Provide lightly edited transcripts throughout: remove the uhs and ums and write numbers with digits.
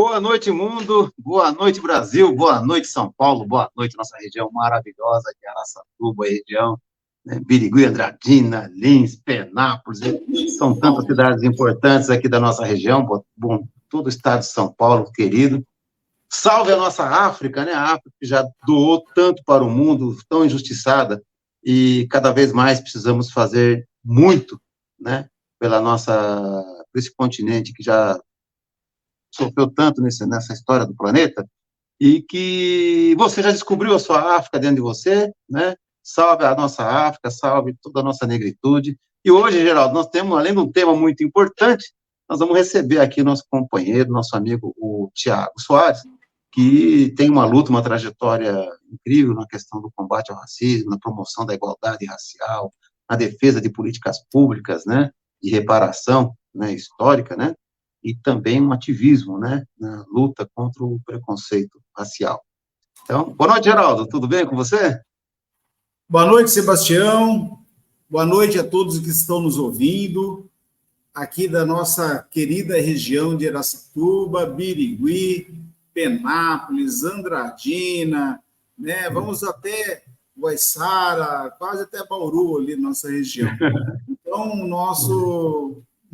Boa noite, mundo. Boa noite, Brasil. Boa noite, São Paulo. Boa noite, nossa região maravilhosa de Araçatuba, região, né, Birigui, Andradina, Lins, Penápolis. São tantas cidades importantes aqui da nossa região. Bom, todo o estado de São Paulo, querido. Salve a nossa África, né? A África que já doou tanto para o mundo, tão injustiçada, e cada vez mais precisamos fazer muito, né, por esse continente que já sofreu tanto nessa história do planeta, e que você já descobriu a sua África dentro de você, né? Salve a nossa África, salve toda a nossa negritude. E hoje, Geraldo, nós temos, além de um tema muito importante, nós vamos receber aqui nosso companheiro, nosso amigo, o Tiago Soares, que tem uma luta, uma trajetória incrível na questão do combate ao racismo, na promoção da igualdade racial, na defesa de políticas públicas, né, de reparação, né, histórica, né, e também um ativismo, né, na luta contra o preconceito racial. Então, boa noite, Geraldo, tudo bem com você? Boa noite, Sebastião, boa noite a todos que estão nos ouvindo, aqui da nossa querida região de Araçatuba, Birigui, Penápolis, Andradina, né, vamos até Guaiçara, quase até Bauru, ali na nossa região. Então,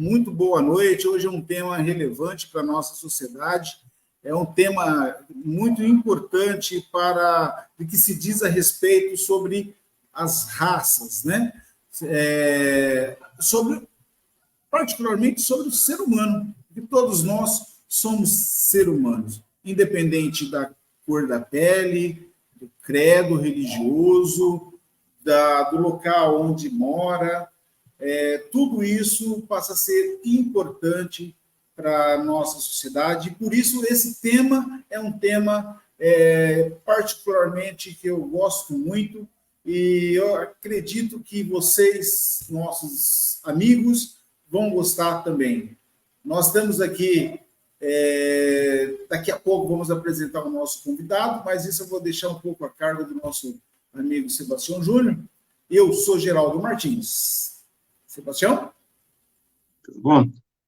muito boa noite. Hoje é um tema relevante para a nossa sociedade, é um tema muito importante para o que se diz a respeito sobre as raças, né? Particularmente sobre o ser humano, porque todos nós somos seres humanos, independente da cor da pele, do credo religioso, do local onde mora. Tudo isso passa a ser importante para a nossa sociedade, e por isso esse tema é um tema particularmente que eu gosto muito, e eu acredito que vocês, nossos amigos, vão gostar também. Nós estamos aqui, daqui a pouco vamos apresentar o nosso convidado, mas isso eu vou deixar um pouco a cargo do nosso amigo Sebastião Júnior. Eu sou Geraldo Martins. Sebastião? Tudo bom?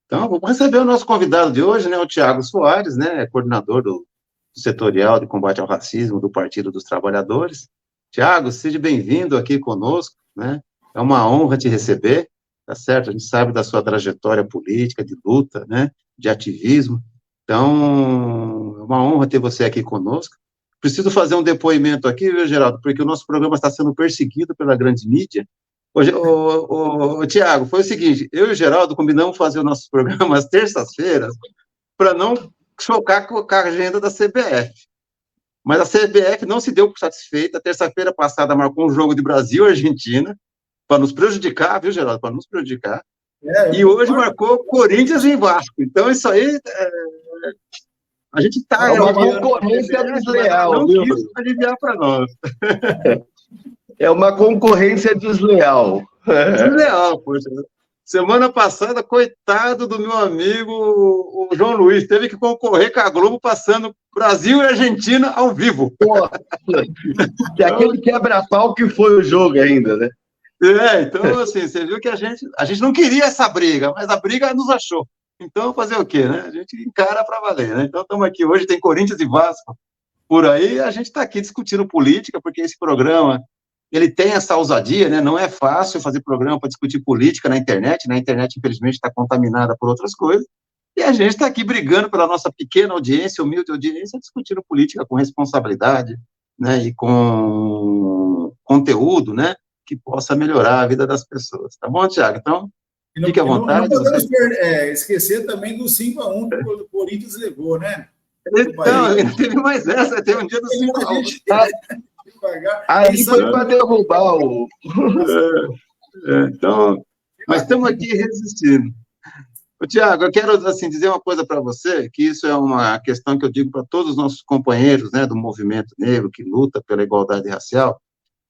Então, vamos receber o nosso convidado de hoje, né, o Tiago Soares, né, coordenador do setorial de combate ao racismo do Partido dos Trabalhadores. Tiago, seja bem-vindo aqui conosco, né, é uma honra te receber, tá certo? A gente sabe da sua trajetória política, de luta, né, de ativismo, então, é uma honra ter você aqui conosco. Preciso fazer um depoimento aqui, viu, Geraldo, porque o nosso programa está sendo perseguido pela grande mídia. Tiago, foi o seguinte, eu e o Geraldo combinamos fazer o nosso programa às terças-feiras para não chocar com a agenda da CBF. Mas a CBF não se deu por satisfeita. A terça-feira passada marcou um jogo de Brasil e Argentina para nos prejudicar, viu, Geraldo? Para nos prejudicar. E hoje marcou Corinthians e Vasco. Então, isso aí... a gente está... É uma concorrência desleal, não viu? quis aliviar para nós. É uma concorrência desleal. Desleal, poxa. Semana passada, coitado do meu amigo o João Luiz, teve que concorrer com a Globo passando Brasil e Argentina ao vivo. Pô, que aquele quebra-pau que foi o jogo ainda, né? Então, assim, você viu que a gente não queria essa briga, mas a briga nos achou. Então, fazer o quê, né? A gente encara para valer, né? Então, estamos aqui hoje, tem Corinthians e Vasco por aí, a gente está aqui discutindo política, porque esse programa... ele tem essa ousadia, né? Não é fácil fazer programa para discutir política na internet, infelizmente, está contaminada por outras coisas, e a gente está aqui brigando pela nossa pequena audiência, humilde audiência, discutindo política com responsabilidade, né? E com conteúdo, né? Que possa melhorar a vida das pessoas. Tá bom, Tiago? Então, fique à vontade. Não podemos esquecer também do 5-1 que o Corinthians levou, né? Então, teve mais essa, teve um dia do 5-1. Aí foi para derrubar o... Então, mas estamos aqui resistindo. Tiago, eu quero assim, dizer uma coisa para você, que isso é uma questão que eu digo para todos os nossos companheiros, né, do movimento negro, que luta pela igualdade racial.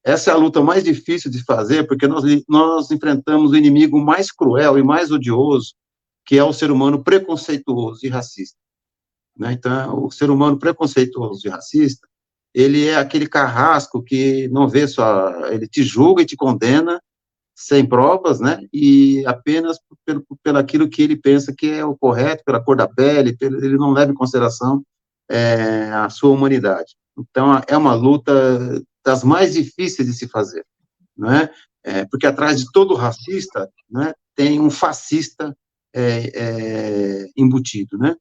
Essa é a luta mais difícil de fazer, porque nós enfrentamos o inimigo mais cruel e mais odioso, que é o ser humano preconceituoso e racista. Né? Então, o ser humano preconceituoso e racista, ele é aquele carrasco que não vê só, ele te julga e te condena sem provas, né, e apenas pelo aquilo que ele pensa que é o correto, pela cor da pele, ele não leva em consideração a sua humanidade. Então, é uma luta das mais difíceis de se fazer, não é? Porque atrás de todo racista, né, tem um fascista embutido, né?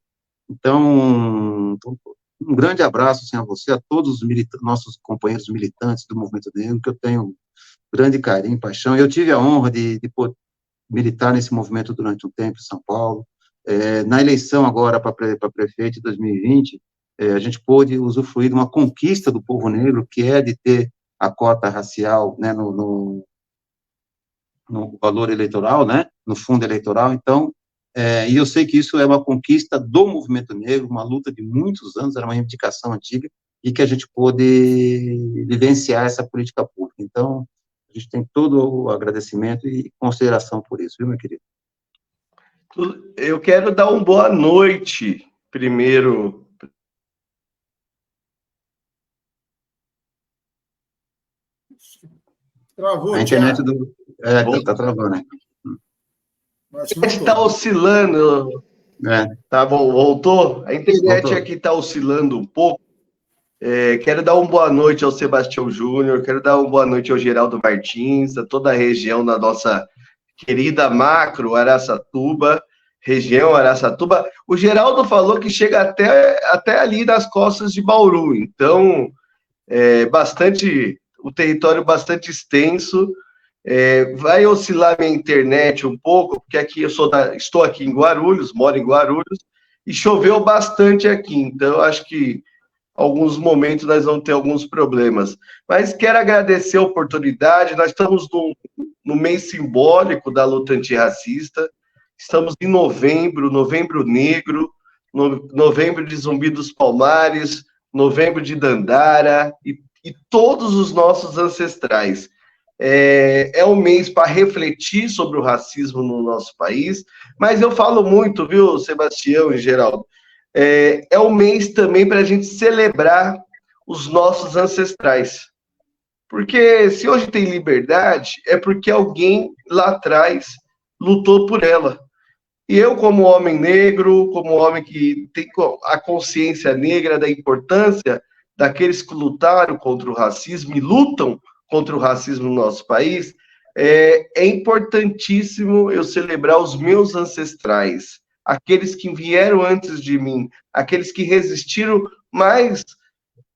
Então, um grande abraço, assim, a você, a todos os nossos companheiros militantes do Movimento Negro, que eu tenho grande carinho e paixão. Eu tive a honra de poder militar nesse movimento durante um tempo em São Paulo. Na eleição agora para prefeito de 2020, a gente pôde usufruir de uma conquista do povo negro, que é de ter a cota racial, né, no valor eleitoral, né, no fundo eleitoral. Então, e eu sei que isso é uma conquista do movimento negro, uma luta de muitos anos, era uma reivindicação antiga, e que a gente pôde vivenciar essa política pública. Então, a gente tem todo o agradecimento e consideração por isso, viu, meu querido? Eu quero dar uma boa noite, primeiro. Travou, a internet está travando, né? Está oscilando. Tá bom, voltou? A internet voltou. Aqui está oscilando um pouco. Quero dar uma boa noite ao Sebastião Júnior, quero dar uma boa noite ao Geraldo Martins, a toda a região da nossa querida macro Araçatuba, região Araçatuba. O Geraldo falou que chega até ali nas costas de Bauru, então o território bastante extenso. Vai oscilar minha internet um pouco, porque aqui estou aqui em Guarulhos, moro em Guarulhos, e choveu bastante aqui, então eu acho que alguns momentos nós vamos ter alguns problemas. Mas quero agradecer a oportunidade, nós estamos no mês simbólico da luta antirracista, estamos em novembro negro, novembro de Zumbi dos Palmares, novembro de Dandara, e todos os nossos ancestrais. É um mês para refletir sobre o racismo no nosso país, mas eu falo muito, viu, Sebastião e Geraldo, é um mês também para a gente celebrar os nossos ancestrais. Porque se hoje tem liberdade, é porque alguém lá atrás lutou por ela. E eu, como homem negro, como homem que tem a consciência negra da importância daqueles que lutaram contra o racismo e lutam contra o racismo no nosso país, é importantíssimo eu celebrar os meus ancestrais, aqueles que vieram antes de mim, aqueles que resistiram mais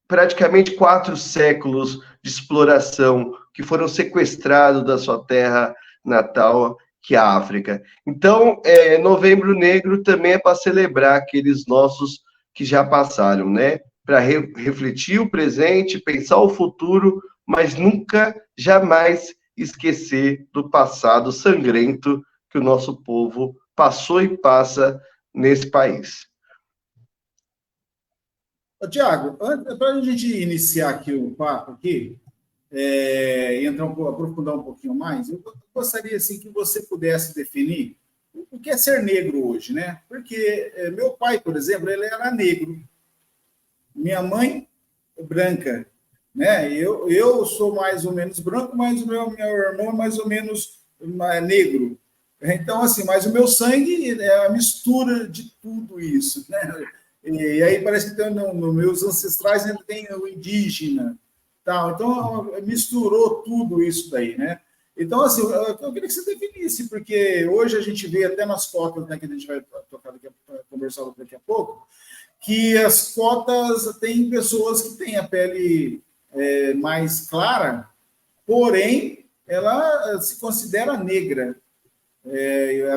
praticamente 4 séculos de exploração, que foram sequestrados da sua terra natal, que é a África. Então, Novembro Negro também é para celebrar aqueles nossos que já passaram, né? Para refletir o presente, pensar o futuro, mas nunca, jamais esquecer do passado sangrento que o nosso povo passou e passa nesse país. Tiago, para a gente iniciar aqui o papo aqui, aprofundar um pouquinho mais, eu gostaria assim, que você pudesse definir o que é ser negro hoje, né? Porque meu pai, por exemplo, ele era negro, minha mãe branca, né? Eu sou mais ou menos branco, mas o meu irmão é mais ou menos negro. Então, assim, mas o meu sangue é a mistura de tudo isso, né? E aí parece que nos meus ancestrais ainda tem o indígena, tal. Então misturou tudo isso daí, né? Então, assim, eu queria que você definisse, porque hoje a gente vê até nas cotas, né, que a gente vai conversar daqui a pouco, que as cotas tem pessoas que têm a pele mais clara, porém ela se considera negra.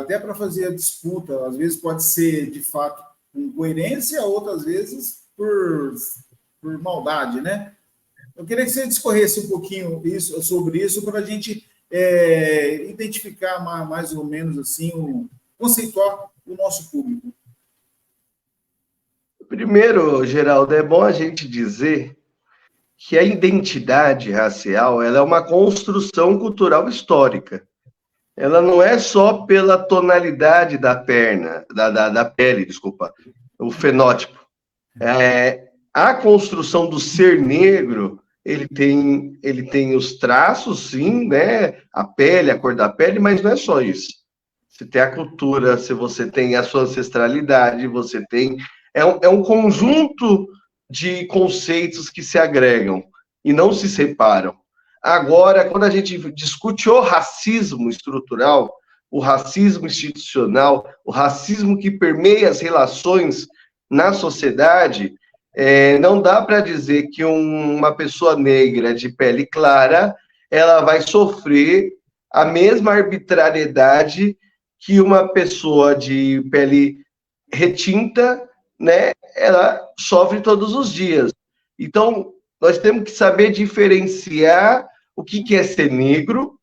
Até para fazer a disputa, às vezes pode ser de fato com coerência, outras vezes por maldade, né? Eu queria que você discorresse um pouquinho sobre isso para a gente identificar mais ou menos assim, conceituar o nosso público. Primeiro, Geraldo, é bom a gente dizer que a identidade racial ela é uma construção cultural histórica. Ela não é só pela tonalidade da pele, desculpa, o fenótipo. A construção do ser negro, ele tem os traços, sim, né? A pele, a cor da pele, mas não é só isso. Você tem a cultura, se você tem a sua ancestralidade, você tem... É um conjunto de conceitos que se agregam e não se separam. Agora, quando a gente discute o racismo estrutural, o racismo institucional, o racismo que permeia as relações na sociedade, não dá para dizer que uma pessoa negra de pele clara ela vai sofrer a mesma arbitrariedade que uma pessoa de pele retinta, né, ela sofre todos os dias. Então, nós temos que saber diferenciar o que é ser negro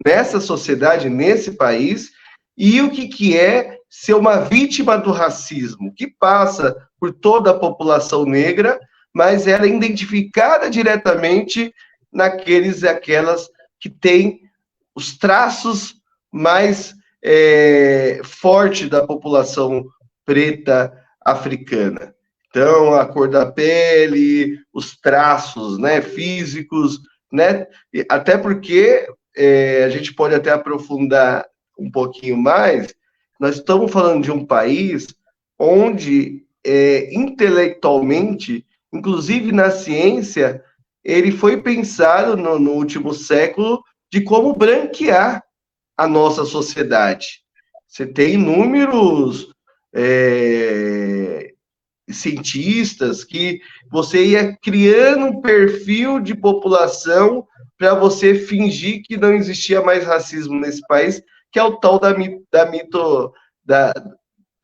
nessa sociedade, nesse país, e o que é ser uma vítima do racismo, que passa por toda a população negra, mas ela é identificada diretamente naqueles e aquelas que têm os traços mais fortes da população preta africana. Então, a cor da pele, os traços, né, físicos, né, até porque a gente pode até aprofundar um pouquinho mais, nós estamos falando de um país onde, intelectualmente, inclusive na ciência, ele foi pensado no último século de como branquear a nossa sociedade. Você tem inúmeros cientistas que você ia criando um perfil de população para você fingir que não existia mais racismo nesse país, que é o tal da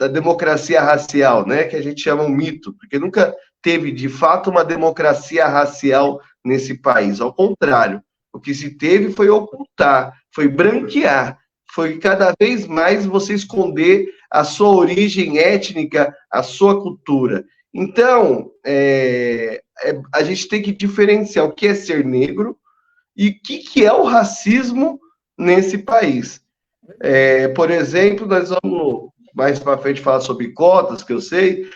democracia racial, né? Que a gente chama um mito, porque nunca teve, de fato, uma democracia racial nesse país. Ao contrário, o que se teve foi ocultar, foi branquear, foi cada vez mais você esconder a sua origem étnica, a sua cultura. Então, a gente tem que diferenciar o que é ser negro e o que é o racismo nesse país. Por exemplo, nós vamos mais para frente falar sobre cotas, que eu sei,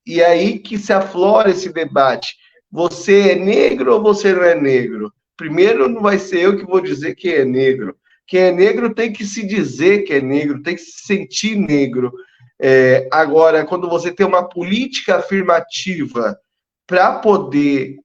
e aí que se aflora esse debate. Você é negro ou você não é negro? Primeiro, não vai ser eu que vou dizer quem é negro. Quem é negro tem que se dizer que é negro, tem que se sentir negro. Agora, quando você tem uma política afirmativa para poder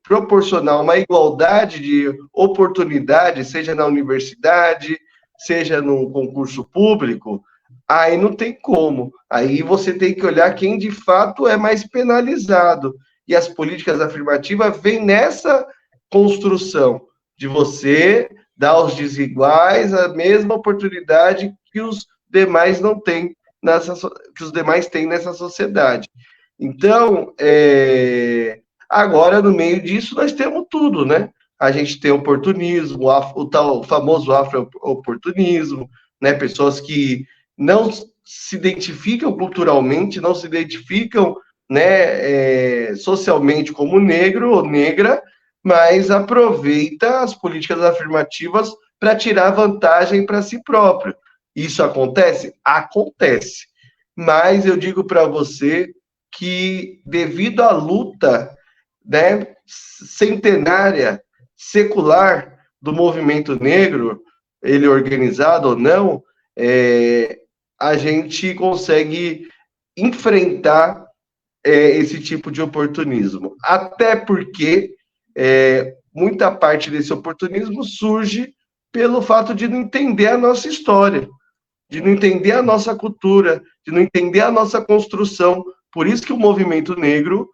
proporcionar uma igualdade de oportunidade, seja na universidade, seja no concurso público, aí não tem como. Aí você tem que olhar quem de fato é mais penalizado. E as políticas afirmativas vêm nessa construção de você dar aos desiguais a mesma oportunidade que os demais não têm, que os demais têm nessa sociedade. Então, agora, no meio disso, nós temos tudo, né? A gente tem oportunismo, o famoso afro-oportunismo, né? Pessoas que não se identificam culturalmente, não se identificam, né, socialmente como negro ou negra, mas aproveita as políticas afirmativas para tirar vantagem para si próprio. Isso acontece? Acontece. Mas eu digo para você que, devido à luta, né, centenária, secular do movimento negro, ele organizado ou não, a gente consegue enfrentar esse tipo de oportunismo. Até porque muita parte desse oportunismo surge pelo fato de não entender a nossa história, de não entender a nossa cultura, de não entender a nossa construção. Por isso que o movimento negro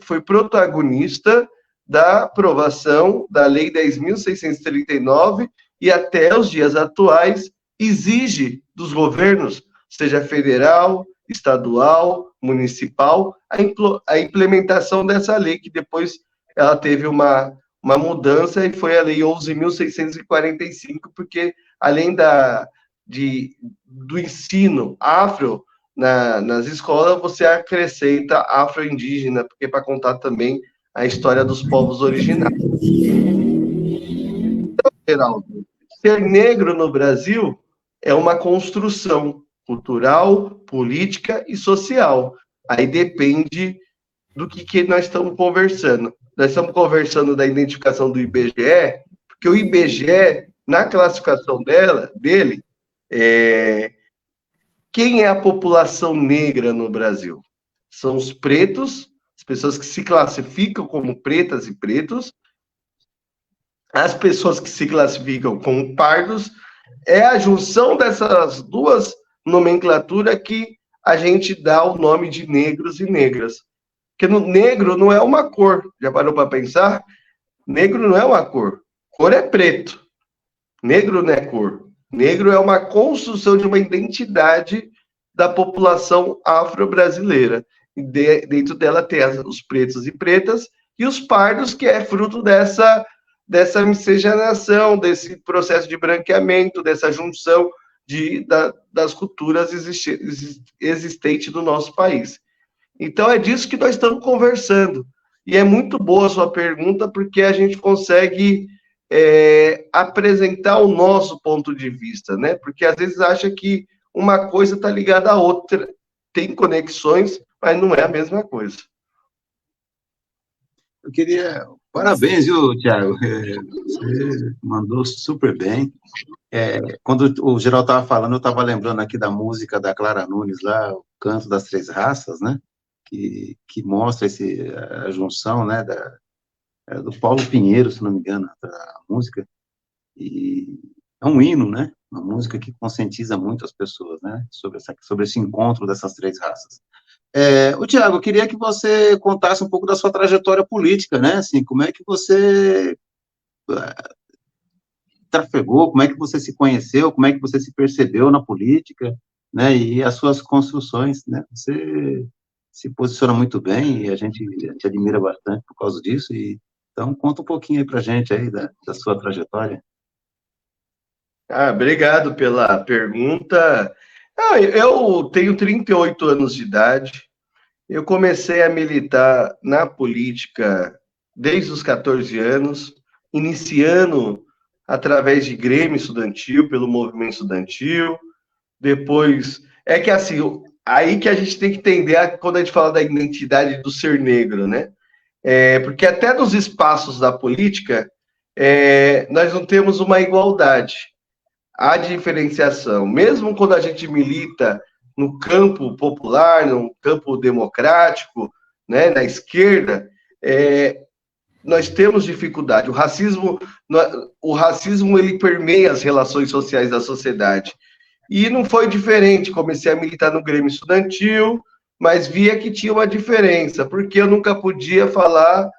foi protagonista da aprovação da Lei 10.639 e até os dias atuais exige dos governos, seja federal, estadual, municipal, a implementação dessa lei, que depois ela teve uma mudança e foi a Lei 11.645, porque além do ensino afro nas escolas, você acrescenta afro-indígena, porque para contar também a história dos povos originários. Então, Geraldo, ser negro no Brasil é uma construção cultural, política e social. Aí depende do que nós estamos conversando. Nós estamos conversando da identificação do IBGE, porque o IBGE, na classificação dele, quem é a população negra no Brasil? São os pretos, as pessoas que se classificam como pretas e pretos, as pessoas que se classificam como pardos, é a junção dessas duas nomenclaturas que a gente dá o nome de negros e negras. Porque no negro não é uma cor, já parou para pensar? Negro não é uma cor, cor é preto. Negro não é cor. Negro é uma construção de uma identidade da população afro-brasileira. Dentro dela tem os pretos e pretas e os pardos, que é fruto dessa miscigenação, desse processo de branqueamento, dessa junção das culturas existentes no nosso país. Então, é disso que nós estamos conversando. E é muito boa a sua pergunta, porque a gente consegue apresentar o nosso ponto de vista, né? Porque às vezes acha que uma coisa está ligada à outra, tem conexões, mas não é a mesma coisa. Eu queria... Parabéns, viu, Thiago? Você mandou super bem. Quando o Geraldo estava falando, eu estava lembrando aqui da música da Clara Nunes, lá, o Canto das Três Raças, né? Que mostra a junção, né, do Paulo Pinheiro, se não me engano, a música, e é um hino, né, uma música que conscientiza muito as pessoas, né, sobre esse encontro dessas três raças. Tiago, eu queria que você contasse um pouco da sua trajetória política, né, assim, como é que você trafegou, como é que você se conheceu, como é que você se percebeu na política, né, e as suas construções, né, você se posiciona muito bem e a gente admira bastante por causa disso, então conta um pouquinho aí pra gente aí da sua trajetória. Obrigado pela pergunta. Eu tenho 38 anos de idade, eu comecei a militar na política desde os 14 anos, iniciando através de Grêmio Estudantil, pelo movimento estudantil, depois... É que assim, aí que a gente tem que entender quando a gente fala da identidade do ser negro, né? Porque até nos espaços da política, nós não temos uma igualdade. Há diferenciação. Mesmo quando a gente milita no campo popular, no campo democrático, né, na esquerda, nós temos dificuldade. O racismo ele permeia as relações sociais da sociedade. E não foi diferente. Comecei a militar no Grêmio Estudantil, mas via que tinha uma diferença, porque eu nunca podia falar,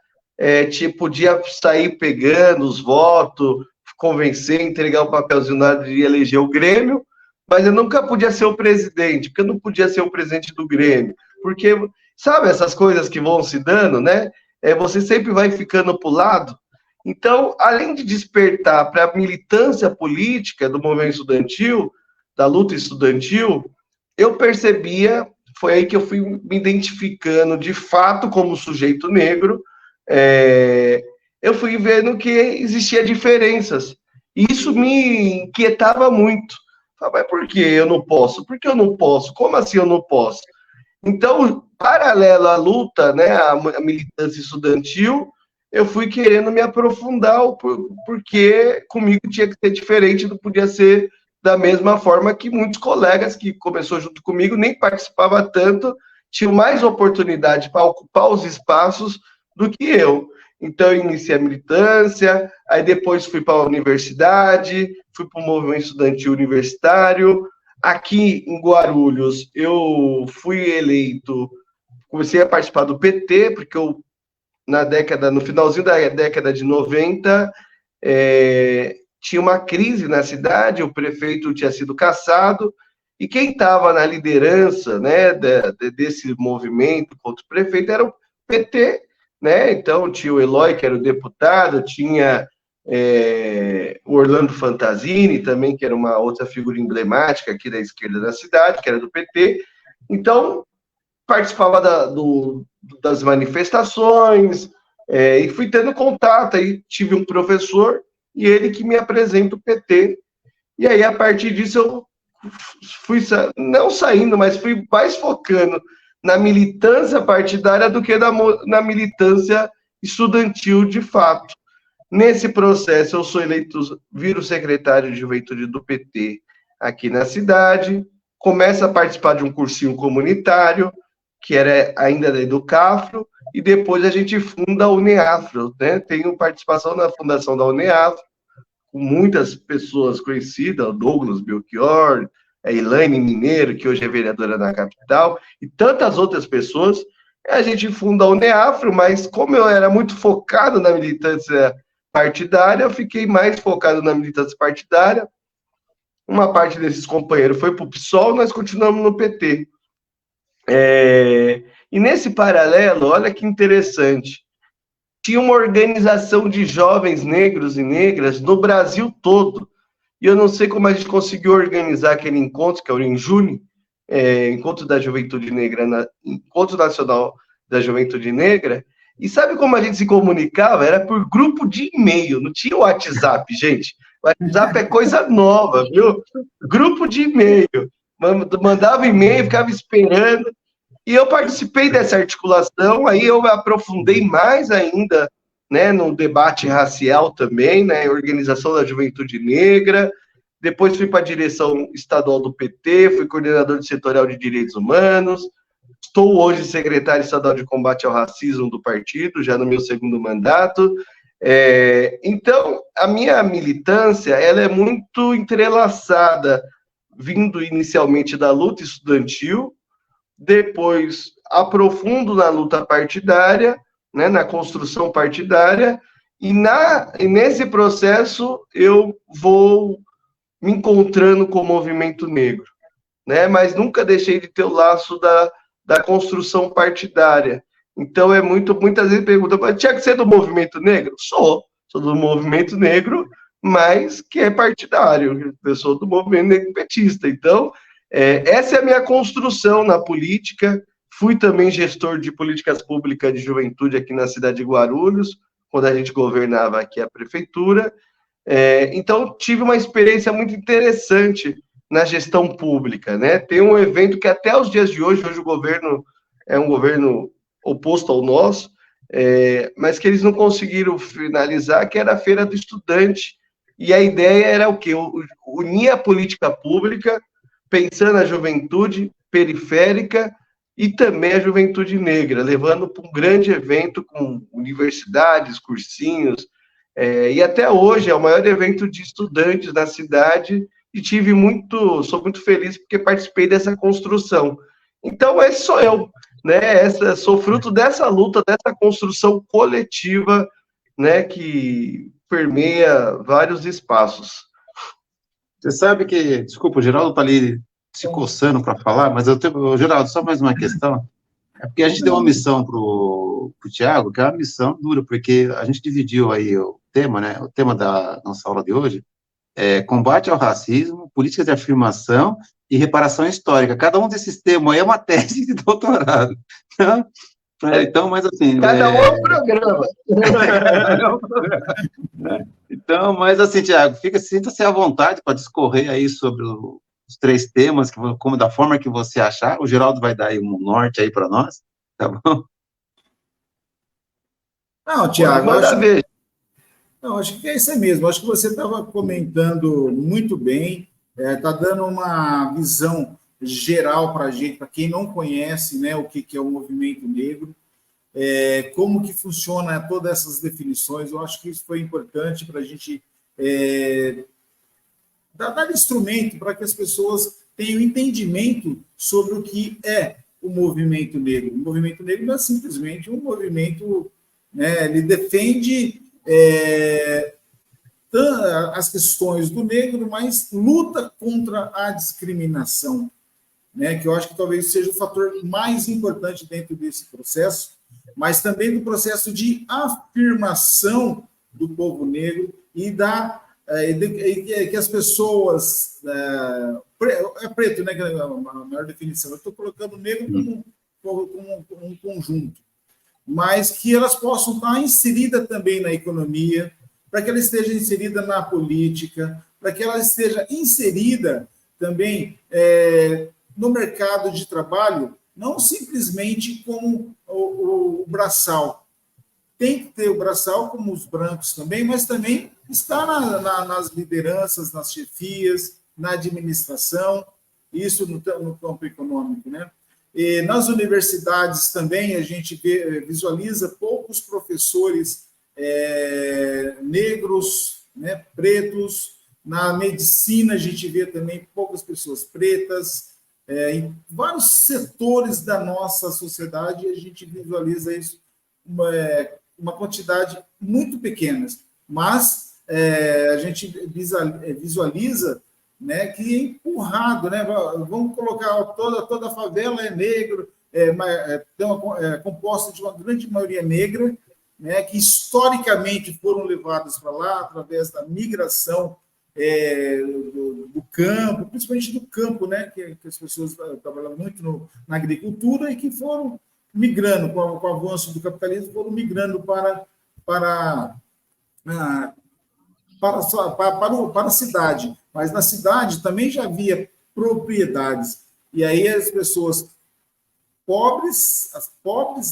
podia sair pegando os votos, convencer, entregar o papelzinho na hora de eleger o Grêmio, mas eu nunca podia ser o presidente, porque eu não podia ser o presidente do Grêmio, porque, sabe, essas coisas que vão se dando, né? Você sempre vai ficando para o lado. Então, além de despertar para a militância política do movimento estudantil, da luta estudantil, eu percebia, foi aí que eu fui me identificando de fato como sujeito negro, eu fui vendo que existia diferenças. E isso me inquietava muito. Mas por que eu não posso? Por que eu não posso? Como assim eu não posso? Então, paralelo à luta, né, à militância estudantil, eu fui querendo me aprofundar, porque comigo tinha que ser diferente, não podia ser da mesma forma que muitos colegas que começou junto comigo, nem participava tanto, tinham mais oportunidade para ocupar os espaços do que eu. Então, eu iniciei a militância, aí depois fui para a universidade, fui para o movimento estudantil universitário. Aqui em Guarulhos, eu fui eleito, comecei a participar do PT, porque eu, no finalzinho da década de 90, tinha uma crise na cidade, o prefeito tinha sido cassado, e quem estava na liderança, né, desse movimento contra o prefeito era o PT, né? Então tinha o Eloy, que era o deputado, tinha o Orlando Fantasini também, que era uma outra figura emblemática aqui da esquerda da cidade, que era do PT. Então, participava das manifestações, e fui tendo contato. Aí tive um professor, e ele que me apresenta o PT. E aí, a partir disso, eu fui, não saindo, mas fui mais focando na militância partidária do que na militância estudantil de fato. Nesse processo, eu sou eleito, viro secretário de juventude do PT aqui na cidade, começo a participar de um cursinho comunitário, que era ainda da Educafro, e depois a gente funda a Uneafro, né? Tenho participação na fundação da Uneafro, com muitas pessoas conhecidas, Douglas Belchior, a Elaine Mineiro, que hoje é vereadora na capital, e tantas outras pessoas. A gente funda a Uneafro, mas como eu era muito focado na militância partidária, eu fiquei mais focado na militância partidária. Uma parte desses companheiros foi para o PSOL, nós continuamos no PT. E nesse paralelo, olha que interessante, tinha uma organização de jovens negros e negras no Brasil todo, e eu não sei como a gente conseguiu organizar aquele encontro, que é o Enjune, Encontro da Juventude Negra, Encontro Nacional da Juventude Negra, e sabe como a gente se comunicava? Era por grupo de e-mail, não tinha o WhatsApp, gente. O WhatsApp é coisa nova, viu? Grupo de e-mail. Mandava e-mail, ficava esperando. E eu participei dessa articulação, aí eu me aprofundei mais ainda, né, no debate racial também, né, organização da juventude negra. Depois fui para a direção estadual do PT, fui coordenador setorial de direitos humanos. Estou hoje secretário estadual de combate ao racismo do partido, já no meu segundo mandato. Então, a minha militância ela é muito entrelaçada, vindo inicialmente da luta estudantil, depois aprofundo na luta partidária, né, na construção partidária, e nesse processo eu vou me encontrando com o movimento negro, né, mas nunca deixei de ter o laço da construção partidária. Então, muitas vezes perguntam, mas tinha que ser do movimento negro? Sou do movimento negro, mas que é partidário, eu sou do movimento negro petista. Então, essa é a minha construção na política. Fui também gestor de políticas públicas de juventude aqui na cidade de Guarulhos, quando a gente governava aqui a prefeitura. Então, tive uma experiência muito interessante na gestão pública, né? Tem um evento que até os dias de hoje o governo é um governo oposto ao nosso, mas que eles não conseguiram finalizar, que era a Feira do Estudante, e a ideia era o quê? Unir a política pública, pensando na juventude periférica e também a juventude negra, levando para um grande evento com universidades, cursinhos, e até hoje é o maior evento de estudantes da cidade, e sou muito feliz porque participei dessa construção. Então, esse sou eu, né? Sou fruto dessa luta, dessa construção coletiva, né, que permeia vários espaços. Você sabe que, desculpa, o Geraldo está ali se coçando para falar, mas Geraldo, só mais uma questão. É porque a gente deu uma missão para o Thiago, que é uma missão dura, porque a gente dividiu aí o tema, né? O tema da nossa aula de hoje é combate ao racismo, políticas de afirmação e reparação histórica. Cada um desses temas aí é uma tese de doutorado. Então, mas assim... Cada um é um programa. Então, mas assim, Thiago, sinta-se à vontade para discorrer aí sobre os três temas, como da forma que você achar. O Geraldo vai dar aí um norte aí para nós, tá bom? Não, Thiago, acho que é isso aí mesmo. Acho que você estava comentando muito bem, está dando uma visão geral para a gente, para quem não conhece, né, o que é o movimento negro, como que funciona todas essas definições. Eu acho que isso foi importante para a gente dar instrumento para que as pessoas tenham entendimento sobre o que é o movimento negro. O movimento negro não é simplesmente um movimento, né, ele defende as questões do negro, mas luta contra a discriminação, né, que eu acho que talvez seja o fator mais importante dentro desse processo, mas também do processo de afirmação do povo negro e que as pessoas... É preto, né, que é a maior definição. Eu estou colocando o negro como um conjunto, mas que elas possam estar inseridas também na economia, para que ela esteja inserida na política, para que ela esteja inserida também no mercado de trabalho, não simplesmente como o braçal. Tem que ter o braçal, como os brancos também, mas também está nas lideranças, nas chefias, na administração, isso no campo econômico, né? E nas universidades também a gente visualiza poucos professores negros, né, pretos. Na medicina a gente vê também poucas pessoas pretas. Em vários setores da nossa sociedade a gente visualiza isso, uma quantidade muito pequena, mas a gente visualiza, né, que é empurrado, né? Vamos colocar toda a favela é negro, composta de uma grande maioria negra, né, que historicamente foram levados para lá através da migração do campo, principalmente do campo, né, que as pessoas trabalham muito na agricultura e que foram migrando com o avanço do capitalismo, foram migrando para a cidade. Mas na cidade também já havia propriedades. E aí as pessoas pobres,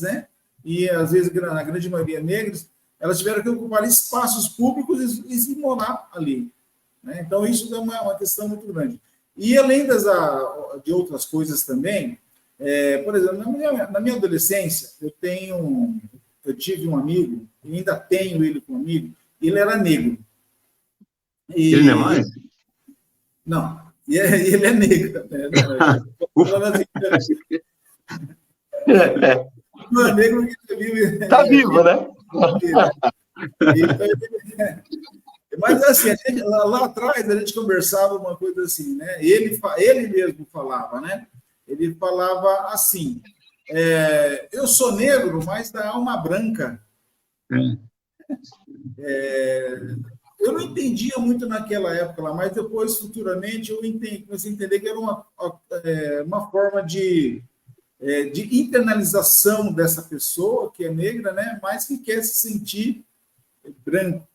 né, e às vezes na grande maioria negras, elas tiveram que ocupar espaços públicos e morar ali, né? Então isso é uma questão muito grande. E além de outras coisas também, por exemplo, na minha adolescência, eu tive um amigo, e ainda tenho ele como amigo, ele era negro. Ele não é mais? Não, e ele é negro. Não é negro que vive. Está vivo, né? Mas assim, lá atrás a gente conversava uma coisa assim, né? Ele mesmo falava, né? Ele falava assim: eu sou negro, mas da alma branca. Eu não entendia muito naquela época lá, mas depois, futuramente, eu comecei a entender que era uma forma de internalização dessa pessoa que é negra, né, mas que quer se sentir branco,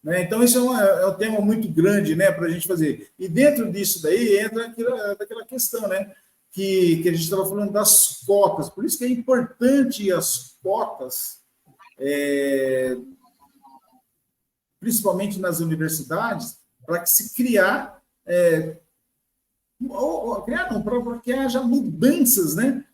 né? Então, isso é um tema muito grande, né, para a gente fazer. E dentro disso daí entra aquela questão, né, que a gente estava falando das cotas. Por isso que é importante as cotas, principalmente nas universidades, para que se para que haja mudanças, né,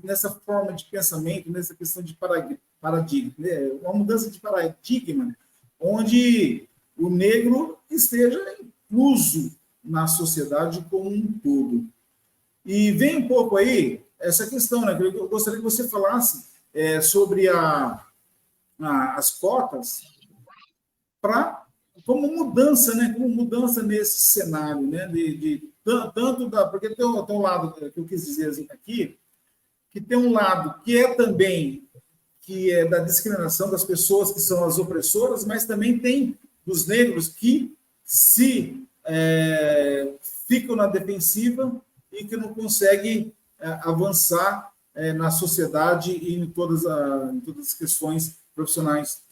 nessa forma de pensamento, nessa questão de paradigma, né, uma mudança de paradigma, onde o negro esteja incluso na sociedade como um todo. E vem um pouco aí essa questão, né, que eu gostaria que você falasse sobre as cotas, como mudança, né? Como mudança nesse cenário, né? Porque tem um lado que eu quis dizer aqui, que tem um lado que é também da discriminação das pessoas que são as opressoras, mas também tem dos negros que ficam na defensiva e que não conseguem avançar na sociedade e em todas as questões profissionais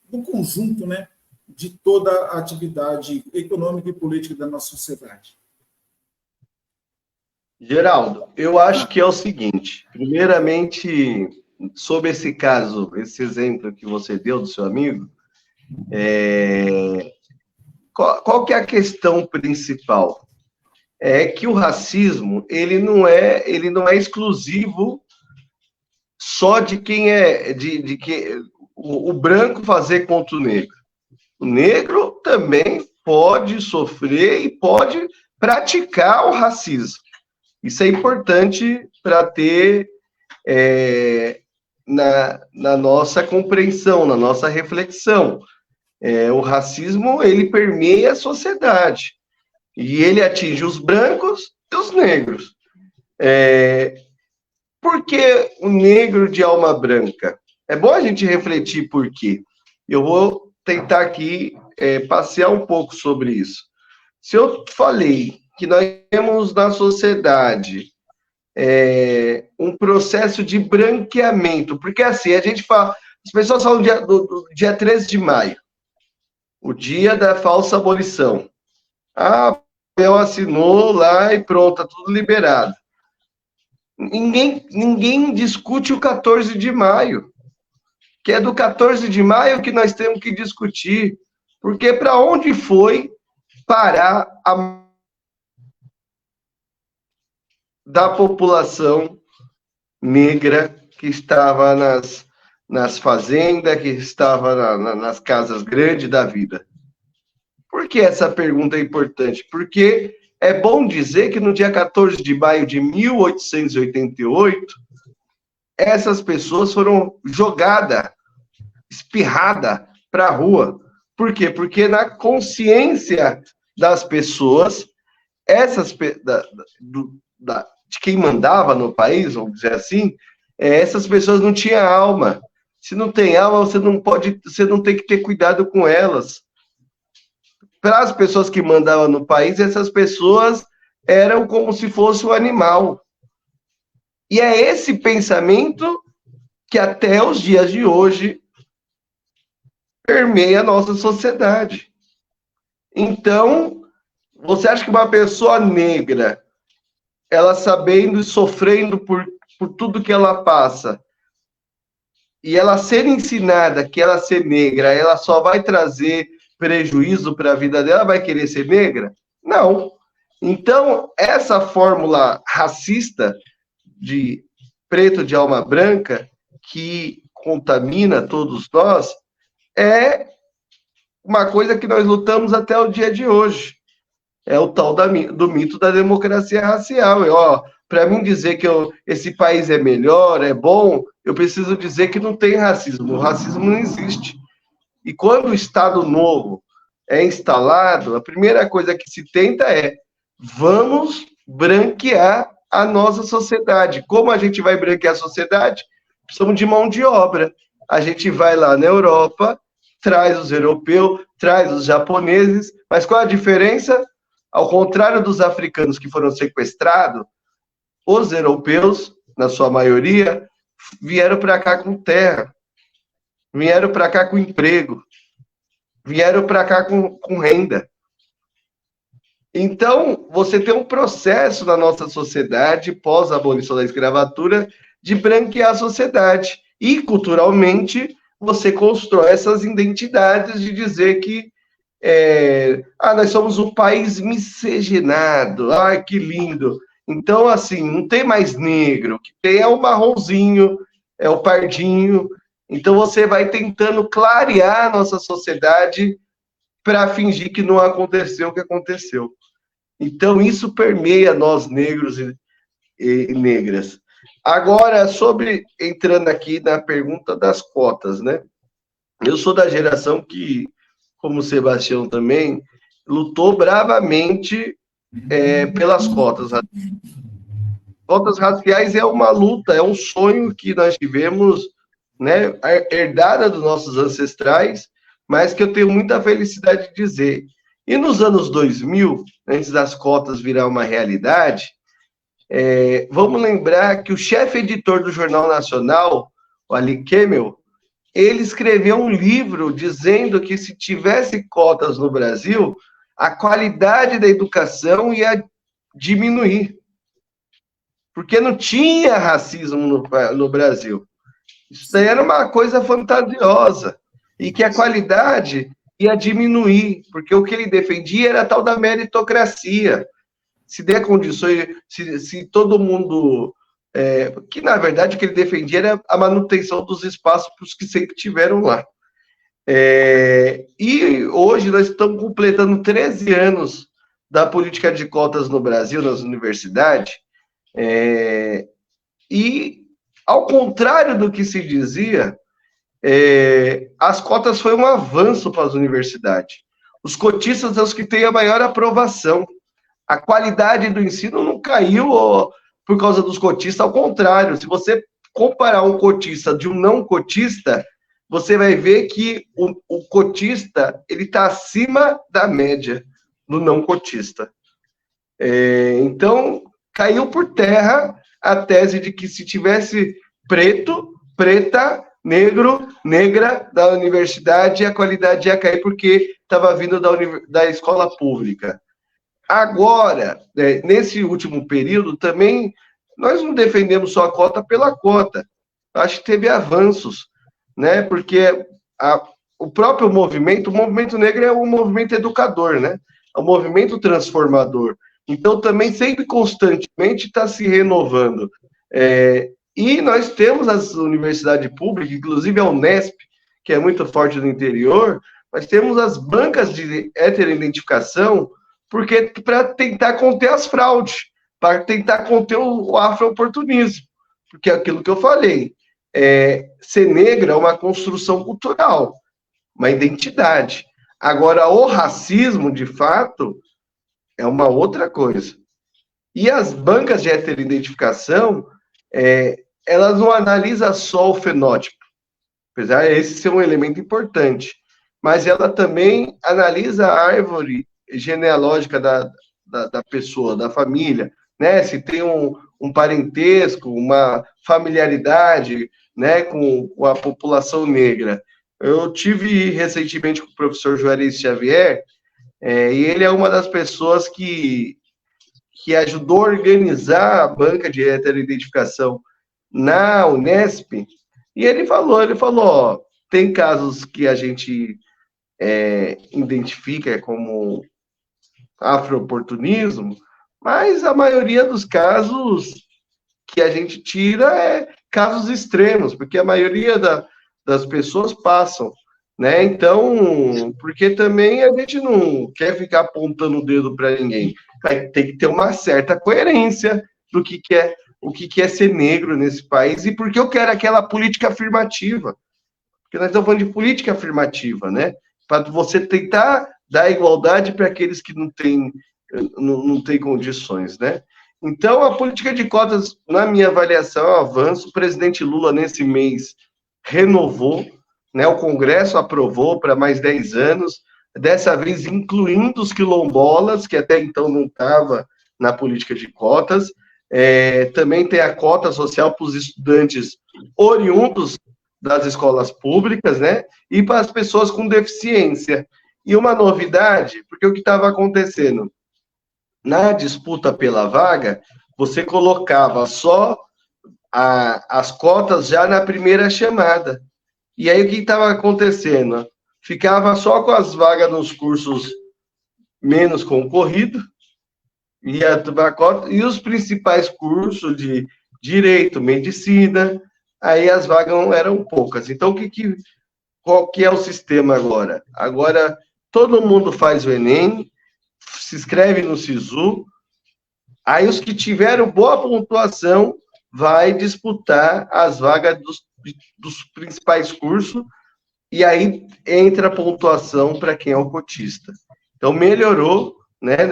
do conjunto, né, de toda a atividade econômica e política da nossa sociedade. Geraldo, eu acho que é o seguinte: primeiramente, sobre esse caso, esse exemplo que você deu do seu amigo, qual que é a questão principal? É que o racismo ele não é exclusivo só de quem o branco fazer contra o negro. O negro também pode sofrer e pode praticar o racismo. Isso é importante para ter na nossa compreensão, na nossa reflexão. O racismo, ele permeia a sociedade. E ele atinge os brancos e os negros. Por que o negro de alma branca? É bom a gente refletir por quê. Eu vou tentar aqui passear um pouco sobre isso. Se eu falei que nós temos na sociedade um processo de branqueamento, porque assim, a gente fala, as pessoas falam do dia 13 de maio, o dia da falsa abolição. O papel assinou lá e pronto, tá tudo liberado. Ninguém discute o 14 de maio, que é do 14 de maio que nós temos que discutir, porque para onde foi parar da população negra que estava nas fazendas, que estava nas casas grandes da vida? Por que essa pergunta é importante? Porque é bom dizer que no dia 14 de maio de 1888, essas pessoas foram jogadas, espirradas para a rua. Por quê? Porque na consciência das pessoas, de quem mandava no país, vamos dizer assim, essas pessoas não tinham alma. Se não tem alma, você não tem que ter cuidado com elas. Para as pessoas que mandavam no país, essas pessoas eram como se fosse um animal. E é esse pensamento que até os dias de hoje permeia a nossa sociedade. Então, você acha que uma pessoa negra, ela sabendo e sofrendo por tudo que ela passa, e ela ser ensinada que ela ser negra, ela só vai trazer prejuízo para a vida dela, vai querer ser negra? Não. Então, essa fórmula racista de preto de alma branca, que contamina todos nós, é uma coisa que nós lutamos até o dia de hoje. É o tal do mito da democracia racial. Para mim dizer que esse país é melhor, é bom, eu preciso dizer que não tem racismo. O racismo não existe. E quando o Estado Novo é instalado, a primeira coisa que se tenta é: vamos branquear a nossa sociedade. Como a gente vai branquear a sociedade? Precisamos de mão de obra. A gente vai lá na Europa, traz os europeus, traz os japoneses, mas qual a diferença? Ao contrário dos africanos que foram sequestrados, os europeus, na sua maioria, vieram para cá com terra, vieram para cá com emprego, vieram para cá com renda. Então, você tem um processo na nossa sociedade, pós a abolição da escravatura, de branquear a sociedade. E, culturalmente, você constrói essas identidades de dizer que nós somos um país miscigenado, ai, que lindo. Então, assim, não tem mais negro, o que tem é o marronzinho, é o pardinho. Então, você vai tentando clarear a nossa sociedade para fingir que não aconteceu o que aconteceu. Então, isso permeia nós negros e negras. Agora, entrando aqui na pergunta das cotas, né? Eu sou da geração que, como o Sebastião também, lutou bravamente pelas cotas. Cotas raciais é uma luta, é um sonho que nós tivemos, né, herdada dos nossos ancestrais, mas que eu tenho muita felicidade de dizer. E nos anos 2000, antes das cotas virar uma realidade, vamos lembrar que o chefe editor do Jornal Nacional, o Ali Kemel, ele escreveu um livro dizendo que se tivesse cotas no Brasil, a qualidade da educação ia diminuir. Porque não tinha racismo no Brasil. Isso daí era uma coisa fantasiosa. E que a qualidade ia diminuir, porque o que ele defendia era a tal da meritocracia. Se der condições, se todo mundo... que, na verdade, o que ele defendia era a manutenção dos espaços para os que sempre tiveram lá. E hoje nós estamos completando 13 anos da política de cotas no Brasil, nas universidades, e, ao contrário do que se dizia, as cotas foi um avanço para as universidades. Os cotistas são os que têm a maior aprovação. A qualidade do ensino não caiu por causa dos cotistas, ao contrário. Se você comparar um cotista de um não cotista, você vai ver que o cotista ele está acima da média do não cotista. Então, caiu por terra a tese de que se tivesse preto, preta, negro, negra da universidade, a qualidade ia cair porque estava vindo da escola pública. Agora, nesse último período, também nós não defendemos só a cota pela cota. Acho que teve avanços, né? Porque o próprio movimento, o movimento negro é um movimento educador, né? É um movimento transformador. Então, também sempre constantemente está se renovando. E nós temos as universidades públicas, inclusive a Unesp, que é muito forte no interior, nós temos as bancas de heteroidentificação, porque para tentar conter as fraudes, para tentar conter o afro-oportunismo. Porque é aquilo que eu falei, ser negro é uma construção cultural, uma identidade. Agora, o racismo, de fato, é uma outra coisa. E as bancas de heteroidentificação, elas não analisam só o fenótipo, apesar de esse ser um elemento importante, mas ela também analisa a árvore genealógica da pessoa, da família, né? Se tem um parentesco, uma familiaridade, né, com a população negra. Eu tive recentemente com o professor Juarez Xavier, e ele é uma das pessoas que ajudou a organizar a banca de heteroidentificação na Unesp, e ele falou, ó, tem casos que a gente identifica como afro-oportunismo, mas a maioria dos casos que a gente tira é casos extremos, porque a maioria das pessoas passam, né? Então, porque também a gente não quer ficar apontando o dedo para ninguém, tem que ter uma certa coerência do que é o que é ser negro nesse país e porque eu quero aquela política afirmativa, porque nós estamos falando de política afirmativa, né? Para você tentar dar igualdade para aqueles que não têm condições, né? Então, a política de cotas, na minha avaliação, é um avanço. O presidente Lula, nesse mês, renovou, né? O Congresso aprovou para mais 10 anos, dessa vez incluindo os quilombolas, que até então não estava na política de cotas. Também tem a cota social para os estudantes oriundos das escolas públicas, né? E para as pessoas com deficiência. E uma novidade, porque o que estava acontecendo? Na disputa pela vaga, você colocava só as cotas já na primeira chamada. E aí o que estava acontecendo? Ficava só com as vagas nos cursos menos concorridos, e os principais cursos de direito, medicina, aí as vagas eram poucas. Então, qual que é o sistema agora? Agora, todo mundo faz o Enem, se inscreve no SISU, aí os que tiveram boa pontuação vai disputar as vagas dos principais cursos, e aí entra a pontuação para quem é o cotista. Então, melhorou, né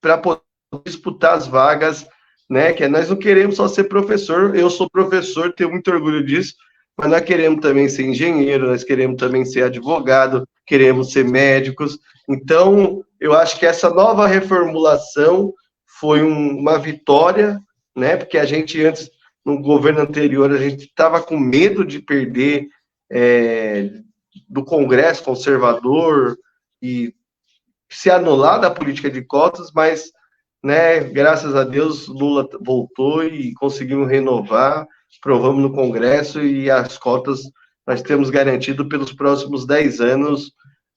para poder disputar as vagas, né, que nós não queremos só ser professor, eu sou professor, tenho muito orgulho disso, mas nós queremos também ser engenheiro, nós queremos também ser advogado, queremos ser médicos. Então, eu acho que essa nova reformulação foi uma vitória, né, porque a gente antes, no governo anterior, a gente estava com medo de perder do Congresso conservador e se anular da política de cotas, mas, né, graças a Deus, Lula voltou e conseguimos renovar, provamos no Congresso e as cotas nós temos garantido pelos próximos 10 anos,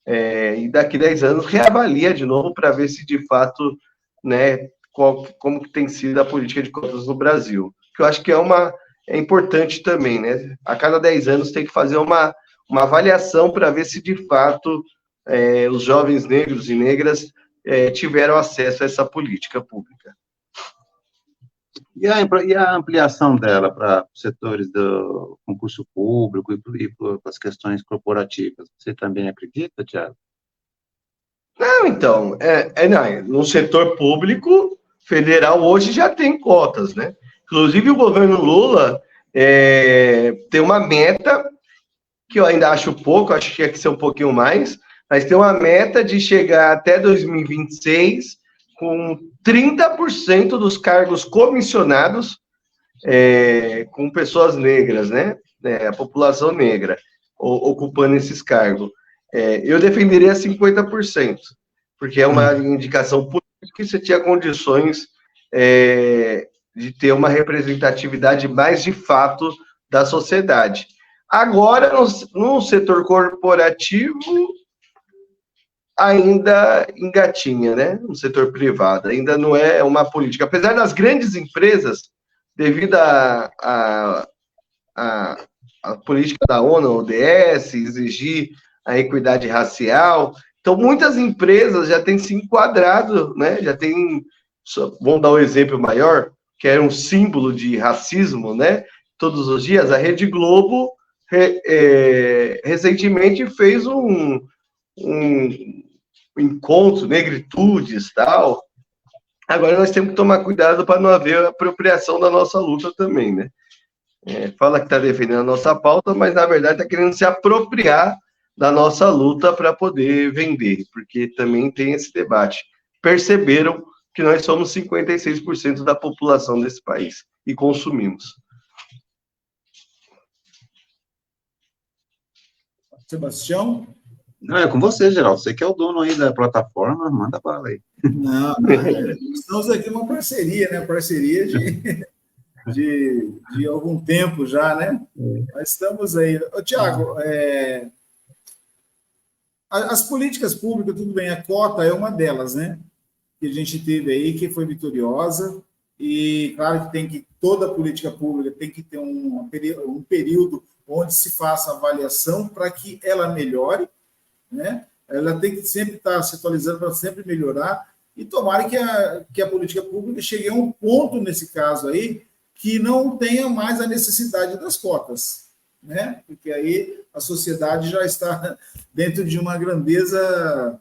e daqui 10 anos reavalia de novo para ver se de fato, né, como que tem sido a política de cotas no Brasil. Que eu acho que é importante também, né? A cada 10 anos tem que fazer uma avaliação para ver se de fato os jovens negros e negras tiveram acesso a essa política pública. E a ampliação dela para os setores do concurso público e para as questões corporativas, você também acredita, Thiago? Não, então, no setor público federal hoje já tem cotas, né? Inclusive o governo Lula tem uma meta, que eu ainda acho pouco, acho que tinha que ser um pouquinho mais, mas tem uma meta de chegar até 2026 com 30% dos cargos comissionados com pessoas negras, né? A população negra ocupando esses cargos. Eu defenderia 50%, porque é uma indicação política que você tinha condições de ter uma representatividade mais de fato da sociedade. Agora, no setor corporativo, ainda engatinha, né? No setor privado, ainda não é uma política. Apesar das grandes empresas, devido à política da ONU, ODS, exigir a equidade racial, então muitas empresas já têm se enquadrado, né? Já tem, vamos dar um exemplo maior, que era um símbolo de racismo, né? Todos os dias, a Rede Globo recentemente fez um encontro, negritudes, tal. Agora nós temos que tomar cuidado para não haver apropriação da nossa luta também, né? Fala que está defendendo a nossa pauta, mas na verdade está querendo se apropriar da nossa luta para poder vender, porque também tem esse debate. Perceberam que nós somos 56% da população desse país e consumimos. Sebastião? Não, é com você, Geraldo. Você que é o dono aí da plataforma, manda bala aí. Não, estamos aqui numa parceria, né? Parceria de algum tempo já, né? Nós estamos aí. Ô, Tiago, as políticas públicas, tudo bem, a cota é uma delas, né? Que a gente teve aí, que foi vitoriosa, e claro que toda política pública tem que ter um período onde se faça avaliação para que ela melhore, né? Ela tem que sempre estar se atualizando para sempre melhorar, e tomara que a política pública chegue a um ponto, nesse caso aí, que não tenha mais a necessidade das cotas, né? Porque aí a sociedade já está dentro de uma grandeza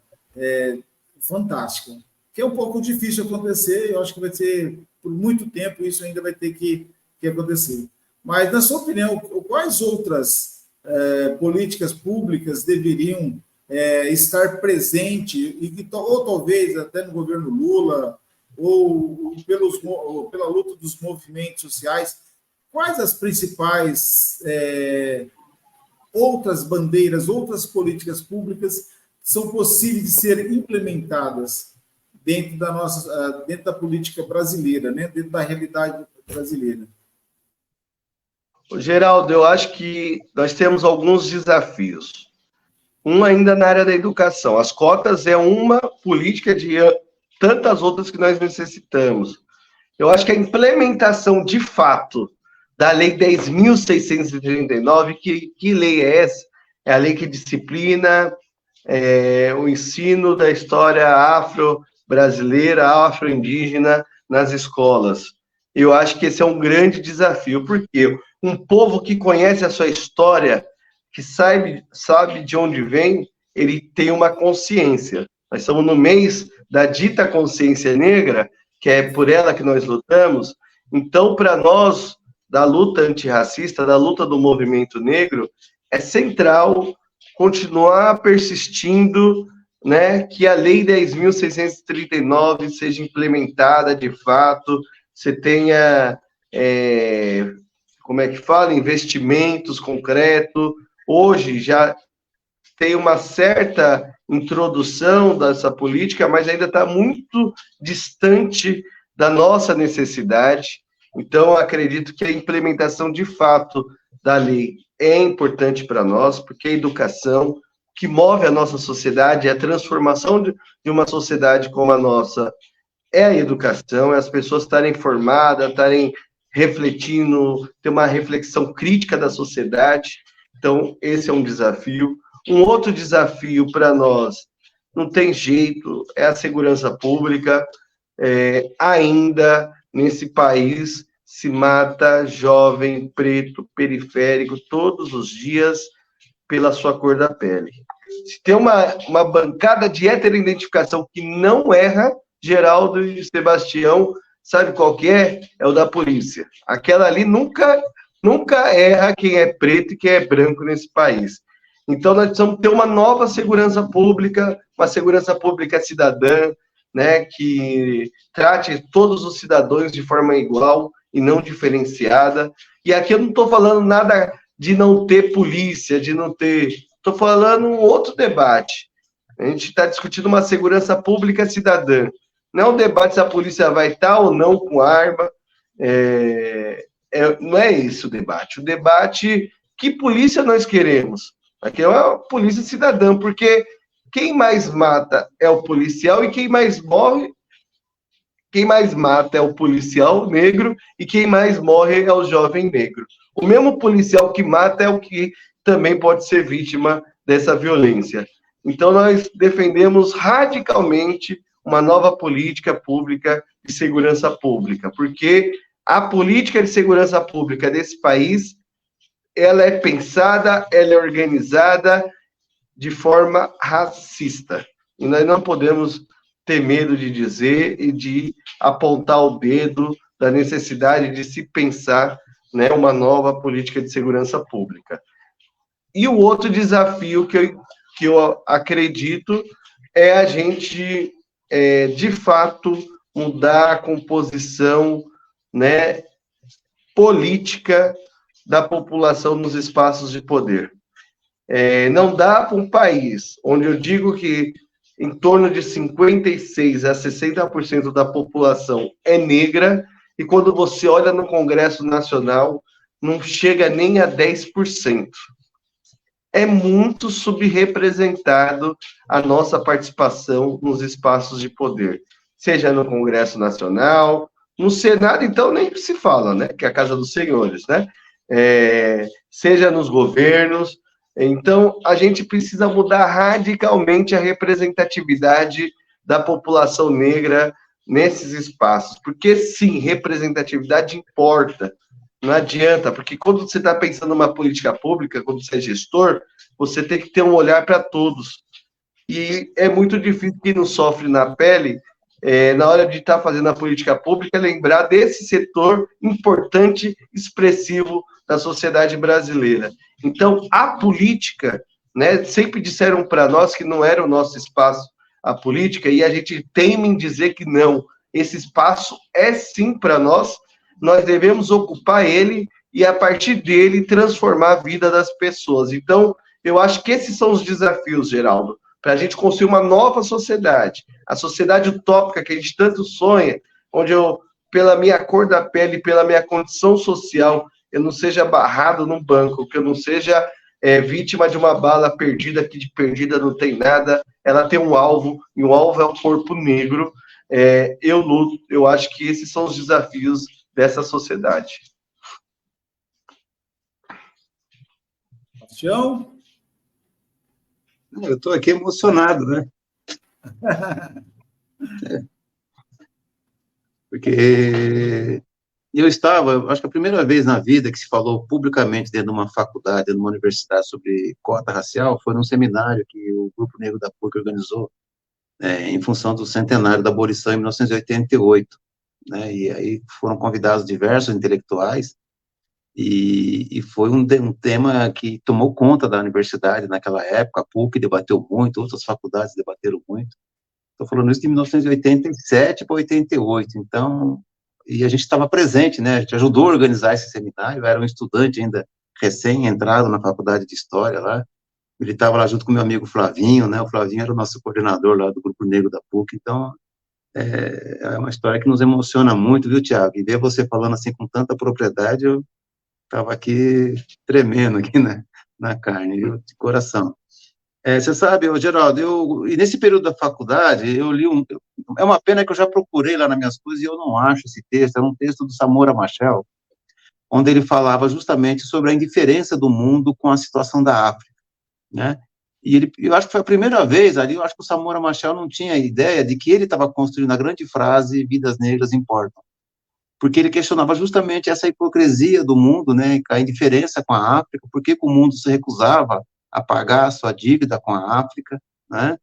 fantástica, que é um pouco difícil acontecer. Eu acho que vai ser, por muito tempo, isso ainda vai ter que acontecer. Mas, na sua opinião, quais outras políticas públicas deveriam estar presentes, ou talvez até no governo Lula, ou pela luta dos movimentos sociais? Quais as principais outras bandeiras, outras políticas públicas que são possíveis de ser implementadas dentro da política brasileira, né? Dentro da realidade brasileira? Geraldo, eu acho que nós temos alguns desafios. Um ainda na área da educação. As cotas é uma política de tantas outras que nós necessitamos. Eu acho que a implementação de fato da Lei 10.639, que lei é essa? É a lei que disciplina o ensino da história afro-brasileira, afro-indígena nas escolas. Eu acho que esse é um grande desafio, porque um povo que conhece a sua história, que sabe de onde vem, ele tem uma consciência. Nós estamos no mês da dita consciência negra, que é por ela que nós lutamos. Então, para nós, da luta antirracista, da luta do movimento negro, é central continuar persistindo, né, que a Lei 10.639 seja implementada de fato, você tenha, como é que fala, investimentos concretos. Hoje já tem uma certa introdução dessa política, mas ainda está muito distante da nossa necessidade. Então, acredito que a implementação de fato da lei é importante para nós, porque a educação que move a nossa sociedade, a transformação de uma sociedade como a nossa, é a educação, é as pessoas estarem formadas, estarem refletindo, ter uma reflexão crítica da sociedade. Então, esse é um desafio. Um outro desafio para nós, não tem jeito, é a segurança pública. Ainda nesse país se mata jovem, preto, periférico, todos os dias pela sua cor da pele. Se tem uma bancada de heteroidentificação que não erra, Geraldo e Sebastião, sabe qual que é? É o da polícia. Aquela ali nunca erra quem é preto e quem é branco nesse país. Então, nós precisamos ter uma nova segurança pública, uma segurança pública cidadã, né, que trate todos os cidadãos de forma igual e não diferenciada. E aqui eu não estou falando nada de não ter polícia, de não ter... Estou falando um outro debate. A gente está discutindo uma segurança pública cidadã. Não é um debate se a polícia vai estar ou não com arma. Não é esse o debate. O debate, que polícia nós queremos? Aqui é uma polícia cidadã, porque quem mais mata é o policial e quem mais morre, quem mais mata é o policial negro e quem mais morre é o jovem negro. O mesmo policial que mata é o que também pode ser vítima dessa violência. Então, nós defendemos radicalmente uma nova política pública de segurança pública, porque a política de segurança pública desse país, ela é pensada, ela é organizada de forma racista. E nós não podemos ter medo de dizer e de apontar o dedo da necessidade de se pensar, né, uma nova política de segurança pública. E o outro desafio que eu acredito é a gente, de fato, mudar a composição, né, política da população nos espaços de poder. Não dá para um país onde eu digo que em torno de 56% a 60% da população é negra, e quando você olha no Congresso Nacional, não chega nem a 10%. É muito subrepresentado a nossa participação nos espaços de poder, seja no Congresso Nacional, no Senado, então, nem se fala, né, que é a Casa dos Senhores, né, seja nos governos. Então, a gente precisa mudar radicalmente a representatividade da população negra nesses espaços, porque, sim, representatividade importa. Não adianta, porque quando você está pensando numa política pública, quando você é gestor, você tem que ter um olhar para todos. E é muito difícil quem não sofre na pele, na hora de estar fazendo a política pública, lembrar desse setor importante, expressivo da sociedade brasileira. Então, a política, né, sempre disseram para nós que não era o nosso espaço a política, e a gente teima em dizer que não. Esse espaço é sim para nós devemos ocupar ele e, a partir dele, transformar a vida das pessoas. Então, eu acho que esses são os desafios, Geraldo, para a gente construir uma nova sociedade, a sociedade utópica que a gente tanto sonha, onde eu, pela minha cor da pele, pela minha condição social, eu não seja barrado num banco, que eu não seja vítima de uma bala perdida, que de perdida não tem nada, ela tem um alvo, e o alvo é o corpo negro. Eu luto, eu acho que esses são os desafios dessa sociedade. Bastião? Eu estou aqui emocionado, né? Porque eu estava, acho que a primeira vez na vida que se falou publicamente dentro de uma faculdade, dentro de uma universidade, sobre cota racial, foi num seminário que o Grupo Negro da PUC organizou, em função do centenário da abolição em 1988. Né, e aí foram convidados diversos intelectuais, e foi um tema que tomou conta da universidade naquela época. A PUC debateu muito, outras faculdades debateram muito. Estou falando isso de 1987 para 88, então, e a gente estava presente, né, a gente ajudou a organizar esse seminário. Eu era um estudante ainda recém-entrado na faculdade de História lá, ele estava lá junto com meu amigo Flavinho, né, o Flavinho era o nosso coordenador lá do Grupo Negro da PUC. Então, é uma história que nos emociona muito, viu, Tiago? E ver você falando assim com tanta propriedade, eu estava aqui tremendo aqui na carne, viu? De coração. Você sabe, Geraldo, e nesse período da faculdade, eu li é uma pena que eu já procurei lá nas minhas coisas e eu não acho esse texto. Era um texto do Samora Machel, onde ele falava justamente sobre a indiferença do mundo com a situação da África, né? E eu acho que foi a primeira vez ali, eu acho que o Samora Machel não tinha ideia de que ele estava construindo a grande frase "vidas negras importam", porque ele questionava justamente essa hipocrisia do mundo, né, a indiferença com a África. Por que o mundo se recusava a pagar a sua dívida com a África, né,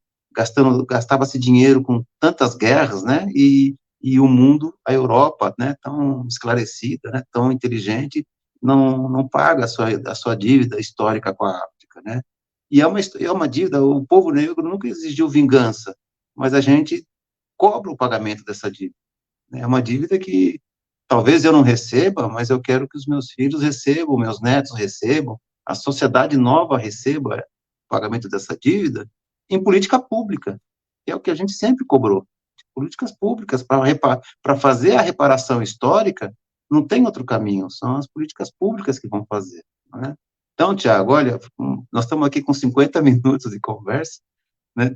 gastava-se dinheiro com tantas guerras, né, e o mundo, a Europa, né, tão esclarecida, né, tão inteligente, não paga a sua dívida histórica com a África, né. E é uma dívida. O povo negro nunca exigiu vingança, mas a gente cobra o pagamento dessa dívida. É uma dívida que talvez eu não receba, mas eu quero que os meus filhos recebam, meus netos recebam, a sociedade nova receba o pagamento dessa dívida em política pública, que é o que a gente sempre cobrou. Políticas públicas para fazer a reparação histórica, não tem outro caminho, são as políticas públicas que vão fazer, né? Então, Tiago, olha, nós estamos aqui com 50 minutos de conversa, né?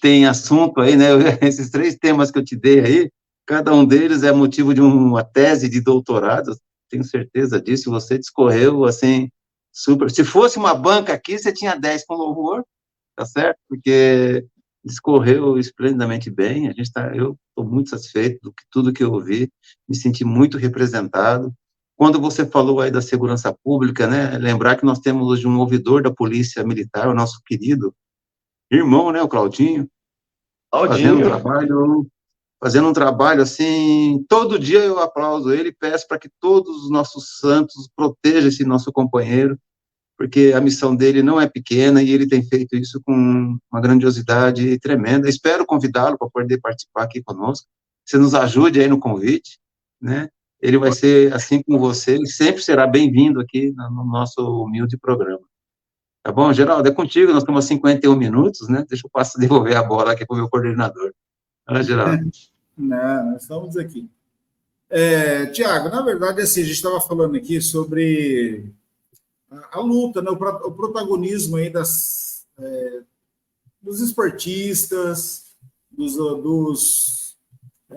Tem assunto aí, né? Esses 3 temas que eu te dei aí, cada um deles é motivo de uma tese de doutorado, tenho certeza disso, você discorreu, assim, super. Se fosse uma banca aqui, você tinha 10 com louvor, tá certo? Porque discorreu esplendidamente bem, eu estou muito satisfeito do que tudo que eu ouvi, me senti muito representado. Quando você falou aí da segurança pública, né, lembrar que nós temos hoje um ouvidor da Polícia Militar, o nosso querido irmão, né, o Claudinho, fazendo um trabalho, assim, todo dia eu aplaudo ele e peço para que todos os nossos santos protejam esse nosso companheiro, porque a missão dele não é pequena e ele tem feito isso com uma grandiosidade tremenda. Espero convidá-lo para poder participar aqui conosco. Você nos ajude aí no convite, né? Ele vai ser, assim como você, ele sempre será bem-vindo aqui no nosso humilde programa. Tá bom, Geraldo? É contigo, nós estamos a 51 minutos, né? Deixa eu devolver a bola aqui para o meu coordenador. Olha, Geraldo. Não, nós estamos aqui. Tiago, na verdade, assim, a gente estava falando aqui sobre a luta, né, o protagonismo aí dos esportistas, dos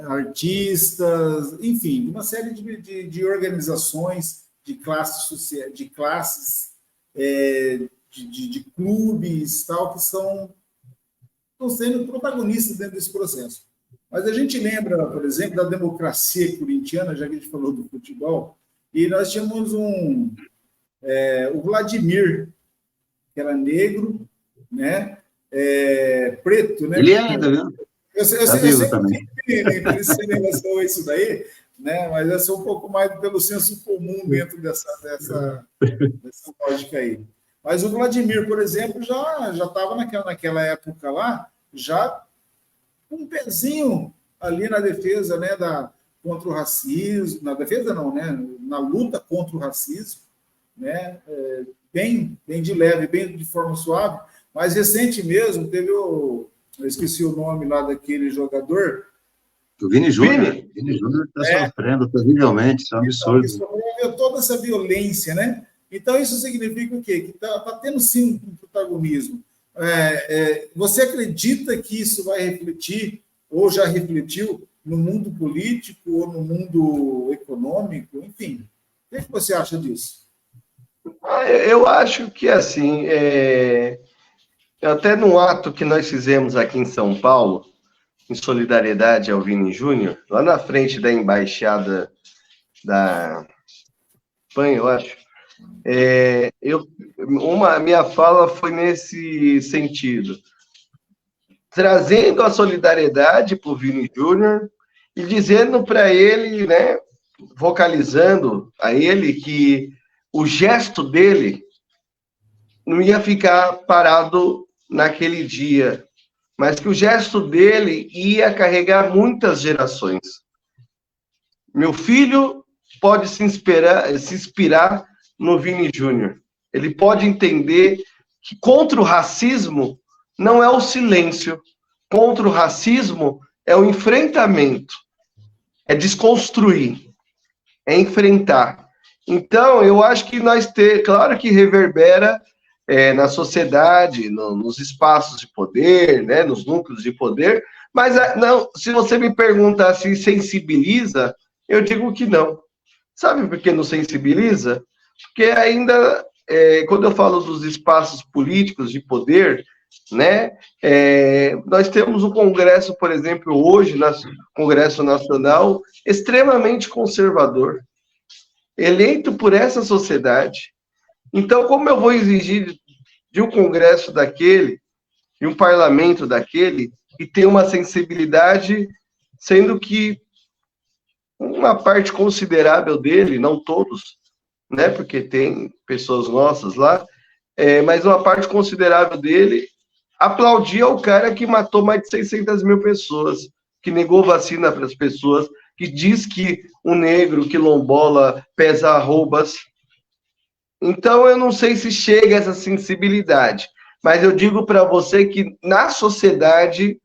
artistas, enfim, uma série de organizações, de classes, de clubes, tal, que estão sendo protagonistas dentro desse processo. Mas a gente lembra, por exemplo, da democracia corintiana, já que a gente falou do futebol, e nós tínhamos o Vladimir, que era negro, né? Preto, né? Ele é ainda, viu? Eu sei também. Em relação a isso daí, né? Mas eu sou um pouco mais pelo senso comum dentro dessa lógica aí. Mas o Vladimir, por exemplo, já estava naquela época lá, já com um pezinho ali na defesa, né, contra o racismo, na defesa não, né? Na luta contra o racismo, né? Bem de leve, bem de forma suave, mas recente mesmo teve eu esqueci o nome lá daquele jogador. O Vini Júnior. Vini Júnior está sofrendo terrivelmente, isso é um absurdo. Isso promoveu toda essa violência, né? Então, isso significa o quê? Que está tendo, sim, um protagonismo. Você acredita que isso vai refletir, ou já refletiu, no mundo político, ou no mundo econômico? Enfim, o que você acha disso? Eu acho que, assim, até no ato que nós fizemos aqui em São Paulo, em solidariedade ao Vini Júnior, lá na frente da embaixada da Espanha, eu acho, minha fala foi nesse sentido, trazendo a solidariedade para o Vini Júnior e dizendo para ele, né, vocalizando a ele que o gesto dele não ia ficar parado naquele dia, mas que o gesto dele ia carregar muitas gerações. Meu filho pode se inspirar no Vini Júnior. Ele pode entender que contra o racismo não é o silêncio, contra o racismo é o enfrentamento, é desconstruir, é enfrentar. Então, eu acho que claro que reverbera na sociedade, nos espaços de poder, né, nos núcleos de poder, mas não, se você me perguntar se sensibiliza, eu digo que não. Sabe por que não sensibiliza? Porque ainda, quando eu falo dos espaços políticos de poder, né, nós temos um Congresso, por exemplo, hoje, Congresso Nacional, extremamente conservador, eleito por essa sociedade. Então, como eu vou exigir de um Congresso daquele, de um parlamento daquele, e ter uma sensibilidade, sendo que uma parte considerável dele, não todos, né, porque tem pessoas nossas lá, mas uma parte considerável dele aplaudia o cara que matou mais de 600 mil pessoas, que negou vacina para as pessoas, que diz que o negro quilombola pesa arrobas. Então, eu não sei se chega essa sensibilidade, mas eu digo para você que na sociedade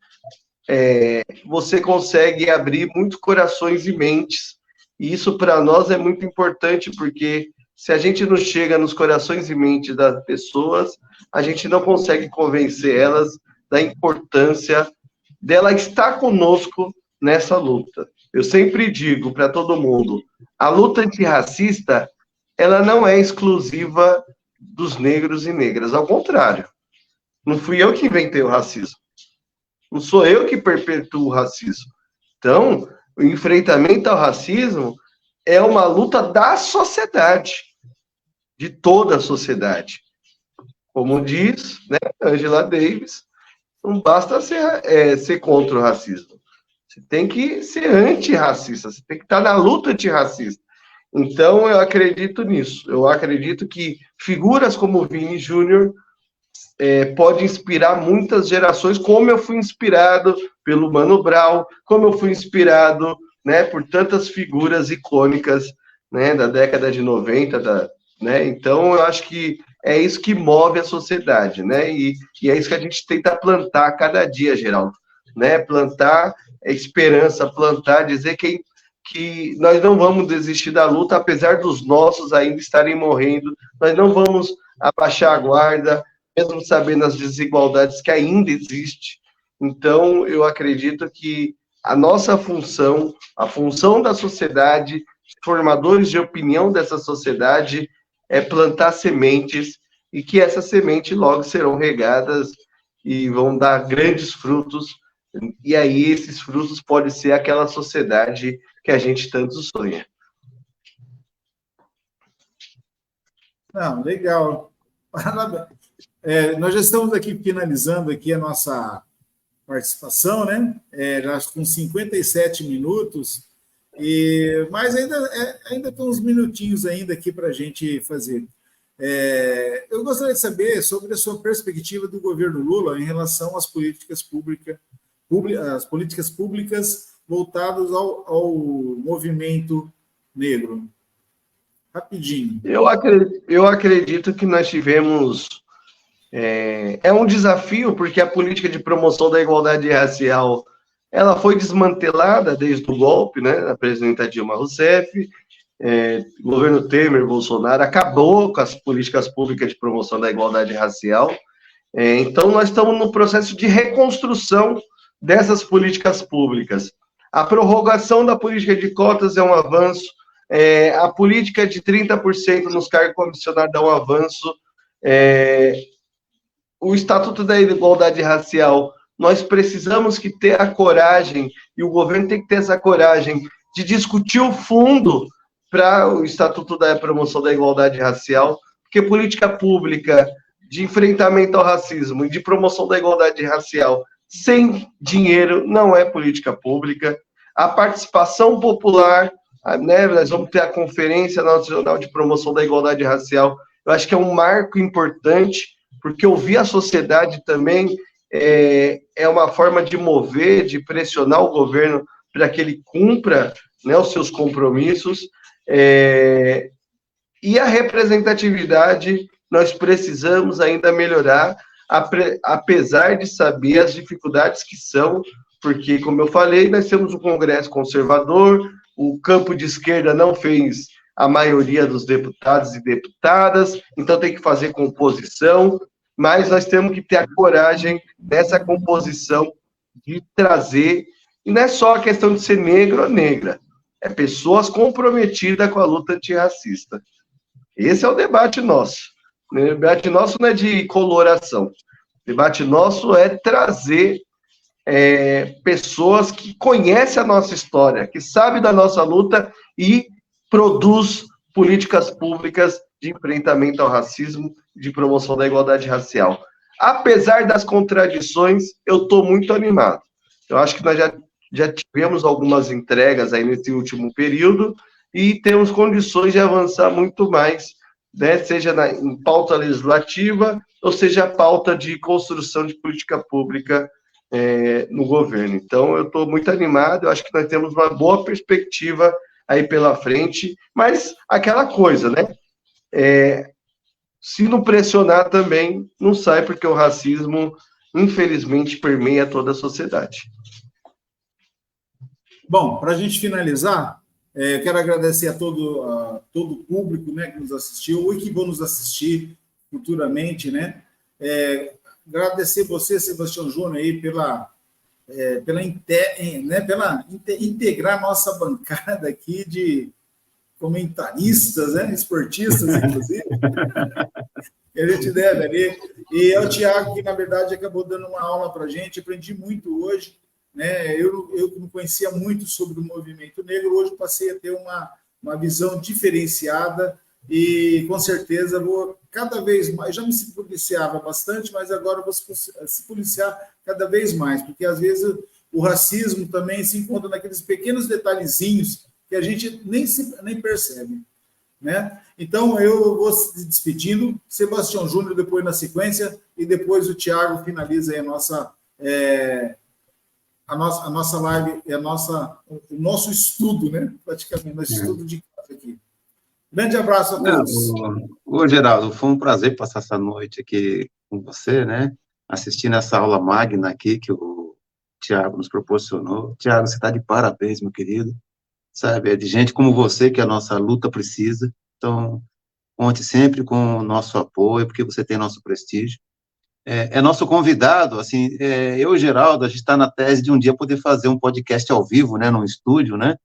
você consegue abrir muitos corações e mentes E isso, para nós, é muito importante, porque se a gente não chega nos corações e mentes das pessoas, a gente não consegue convencer elas da importância dela estar conosco nessa luta. Eu sempre digo para todo mundo, a luta antirracista, ela não é exclusiva dos negros e negras, ao contrário. Não fui eu que inventei o racismo. Não sou eu que perpetuo o racismo. Então, o enfrentamento ao racismo é uma luta da sociedade, de toda a sociedade. Como diz, né, Angela Davis, não basta ser contra o racismo. Você tem que ser antirracista, você tem que estar na luta antirracista. Então, eu acredito nisso. Eu acredito que figuras como o Vini Júnior pode inspirar muitas gerações, como eu fui inspirado pelo Mano Brown, como eu fui inspirado, né, por tantas figuras icônicas, né, da década de 90, né? Então, eu acho que é isso que move a sociedade, né? E é isso que a gente tenta plantar cada dia, Geraldo, né? Plantar esperança, plantar, dizer que nós não vamos desistir da luta, apesar dos nossos ainda estarem morrendo, nós não vamos abaixar a guarda, mesmo sabendo as desigualdades que ainda existem. Então, eu acredito que a nossa função, a função da sociedade, formadores de opinião dessa sociedade, é plantar sementes e que essas sementes logo serão regadas e vão dar grandes frutos. E aí, esses frutos podem ser aquela sociedade que a gente tanto sonha. Não, legal. Nós já estamos aqui finalizando aqui a nossa participação, né? Já com 57 minutos, mas ainda tem uns minutinhos ainda aqui para a gente fazer. Eu gostaria de saber sobre a sua perspectiva do governo Lula em relação às políticas públicas voltadas ao movimento negro. Rapidinho. Eu acredito que nós tivemos... É um desafio, porque a política de promoção da igualdade racial ela foi desmantelada desde o golpe, né, da presidenta Dilma Rousseff, governo Temer, Bolsonaro, acabou com as políticas públicas de promoção da igualdade racial. Então, nós estamos no processo de reconstrução dessas políticas públicas. A prorrogação da política de cotas é um avanço, a política de 30% nos cargos comissionados é um avanço, o Estatuto da Igualdade Racial, nós precisamos que ter a coragem, e o governo tem que ter essa coragem, de discutir o fundo para o Estatuto da Promoção da Igualdade Racial, porque política pública de enfrentamento ao racismo e de promoção da igualdade racial sem dinheiro não é política pública. A participação popular, né, nós vamos ter a Conferência Nacional de Promoção da Igualdade Racial, eu acho que é um marco importante, porque ouvir a sociedade também é uma forma de mover, de pressionar o governo para que ele cumpra, né, os seus compromissos. E a representatividade, nós precisamos ainda melhorar, apesar de saber as dificuldades que são, porque, como eu falei, nós temos um Congresso conservador, o campo de esquerda não fez a maioria dos deputados e deputadas, então tem que fazer composição, mas nós temos que ter a coragem dessa composição de trazer, e não é só a questão de ser negro ou negra, é pessoas comprometidas com a luta antirracista. Esse é o debate nosso. O debate nosso não é de coloração, o debate nosso é trazer pessoas que conhecem a nossa história, que sabem da nossa luta e produz políticas públicas de enfrentamento ao racismo e de promoção da igualdade racial. Apesar das contradições, eu estou muito animado. Eu acho que nós já tivemos algumas entregas aí nesse último período e temos condições de avançar muito mais, né, seja em pauta legislativa ou seja pauta de construção de política pública no governo. Então, eu estou muito animado, eu acho que nós temos uma boa perspectiva aí pela frente, mas aquela coisa, né? Se não pressionar também, não sai, porque o racismo, infelizmente, permeia toda a sociedade. Bom, para a gente finalizar, Quero agradecer a todo o público, né, que nos assistiu, ou que vão nos assistir futuramente, né? Agradecer você, Sebastião Júnior, aí pela integrar nossa bancada aqui de comentaristas, né, esportistas, inclusive, que a gente deve ali. E é o Tiago que, na verdade, acabou dando uma aula para a gente, aprendi muito hoje, né? Eu não conhecia muito sobre o movimento negro, hoje passei a ter uma visão diferenciada e, com certeza, vou cada vez mais, já me policiava bastante, mas agora vou se policiar cada vez mais, porque, às vezes, o racismo também se encontra naqueles pequenos detalhezinhos que a gente nem percebe, né? Então, eu vou se despedindo, Sebastião Júnior depois na sequência, e depois o Tiago finaliza aí a nossa live, o nosso estudo, né? Praticamente, nosso estudo de casa aqui. Grande abraço a todos. Ô, Geraldo, foi um prazer passar essa noite aqui com você, né? Assistindo essa aula magna aqui que o Tiago nos proporcionou. Tiago, você está de parabéns, meu querido. Sabe, é de gente como você que a nossa luta precisa. Então, conte sempre com o nosso apoio, porque você tem nosso prestígio. É nosso convidado, assim, eu e Geraldo, a gente está na tese de um dia poder fazer um podcast ao vivo, né, num estúdio, né?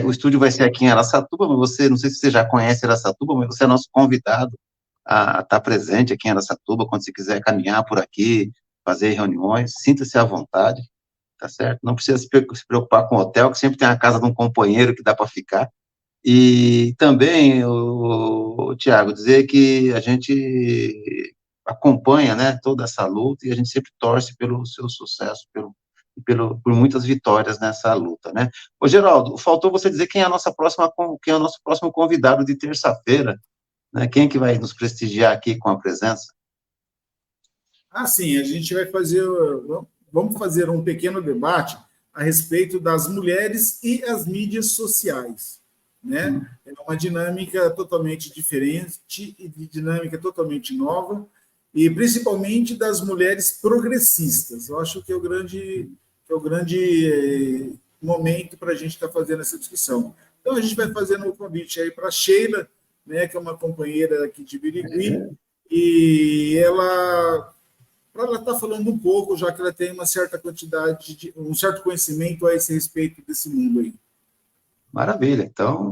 O estúdio vai ser aqui em Araçatuba, mas você, não sei se você já conhece Araçatuba, mas você é nosso convidado a estar presente aqui em Araçatuba, quando você quiser caminhar por aqui, fazer reuniões, sinta-se à vontade, tá certo? Não precisa se preocupar com o hotel, que sempre tem a casa de um companheiro que dá para ficar. E também, Tiago, dizer que a gente acompanha, né, toda essa luta e a gente sempre torce pelo seu sucesso, por muitas vitórias nessa luta, né? Ô, Geraldo, faltou você dizer quem é o nosso próximo convidado de terça-feira, né? Quem que vai nos prestigiar aqui com a presença? Sim, a gente vai vamos fazer um pequeno debate a respeito das mulheres e as mídias sociais, né? É uma dinâmica totalmente diferente e dinâmica totalmente nova, e principalmente das mulheres progressistas. Eu acho que é o grande momento para a gente estar fazendo essa discussão. Então, a gente vai fazendo um convite aí para a Sheila, né, que é uma companheira aqui de Birigui, e ela está falando um pouco, já que ela tem uma certa quantidade, um certo conhecimento a esse respeito desse mundo aí. Maravilha. Então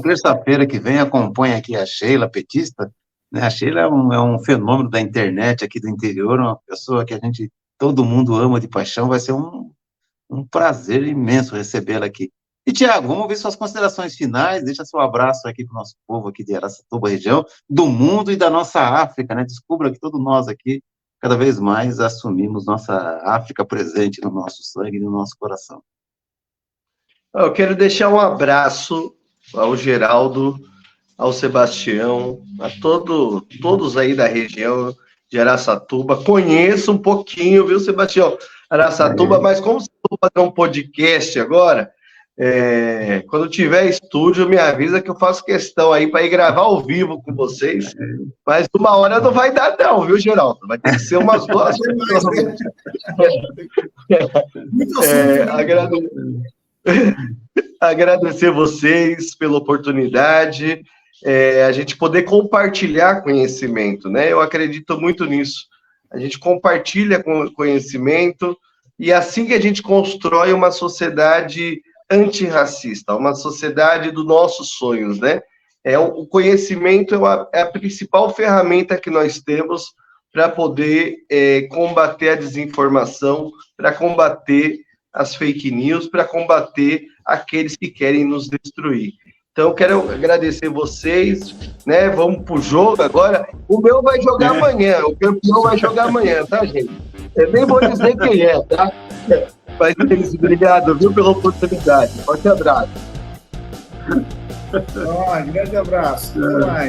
terça-feira que vem, acompanha aqui a Sheila, petista, né? A Sheila é um fenômeno da internet aqui do interior, uma pessoa que todo mundo ama de paixão, vai ser um prazer imenso recebê-la aqui. E, Tiago, vamos ver suas considerações finais, deixa seu abraço aqui para o nosso povo aqui de Araçatuba, região, do mundo e da nossa África, né? Descubra que todos nós aqui, cada vez mais, assumimos nossa África presente no nosso sangue e no nosso coração. Eu quero deixar um abraço ao Geraldo, ao Sebastião, a todos aí da região de Araçatuba. Conheço um pouquinho, viu, Sebastião? Araçatuba, mas como você vai fazer um podcast agora, quando tiver estúdio, me avisa que eu faço questão aí para ir gravar ao vivo com vocês. Mas 1 hora não vai dar, não, viu, Geraldo? Vai ter que ser umas 2 Agradecer vocês pela oportunidade, a gente poder compartilhar conhecimento, né? Eu acredito muito nisso. A gente compartilha conhecimento e assim que a gente constrói uma sociedade antirracista, uma sociedade dos nossos sonhos, né? O conhecimento é a principal ferramenta que nós temos para poder combater a desinformação, para combater as fake news, para combater aqueles que querem nos destruir. Então, eu quero agradecer vocês, né? Vamos pro jogo agora. O meu vai jogar amanhã, o campeão vai jogar amanhã, tá, gente? Eu nem vou dizer quem é, tá? Mas é isso, obrigado, viu, pela oportunidade. Forte abraço. Grande abraço. Até mais.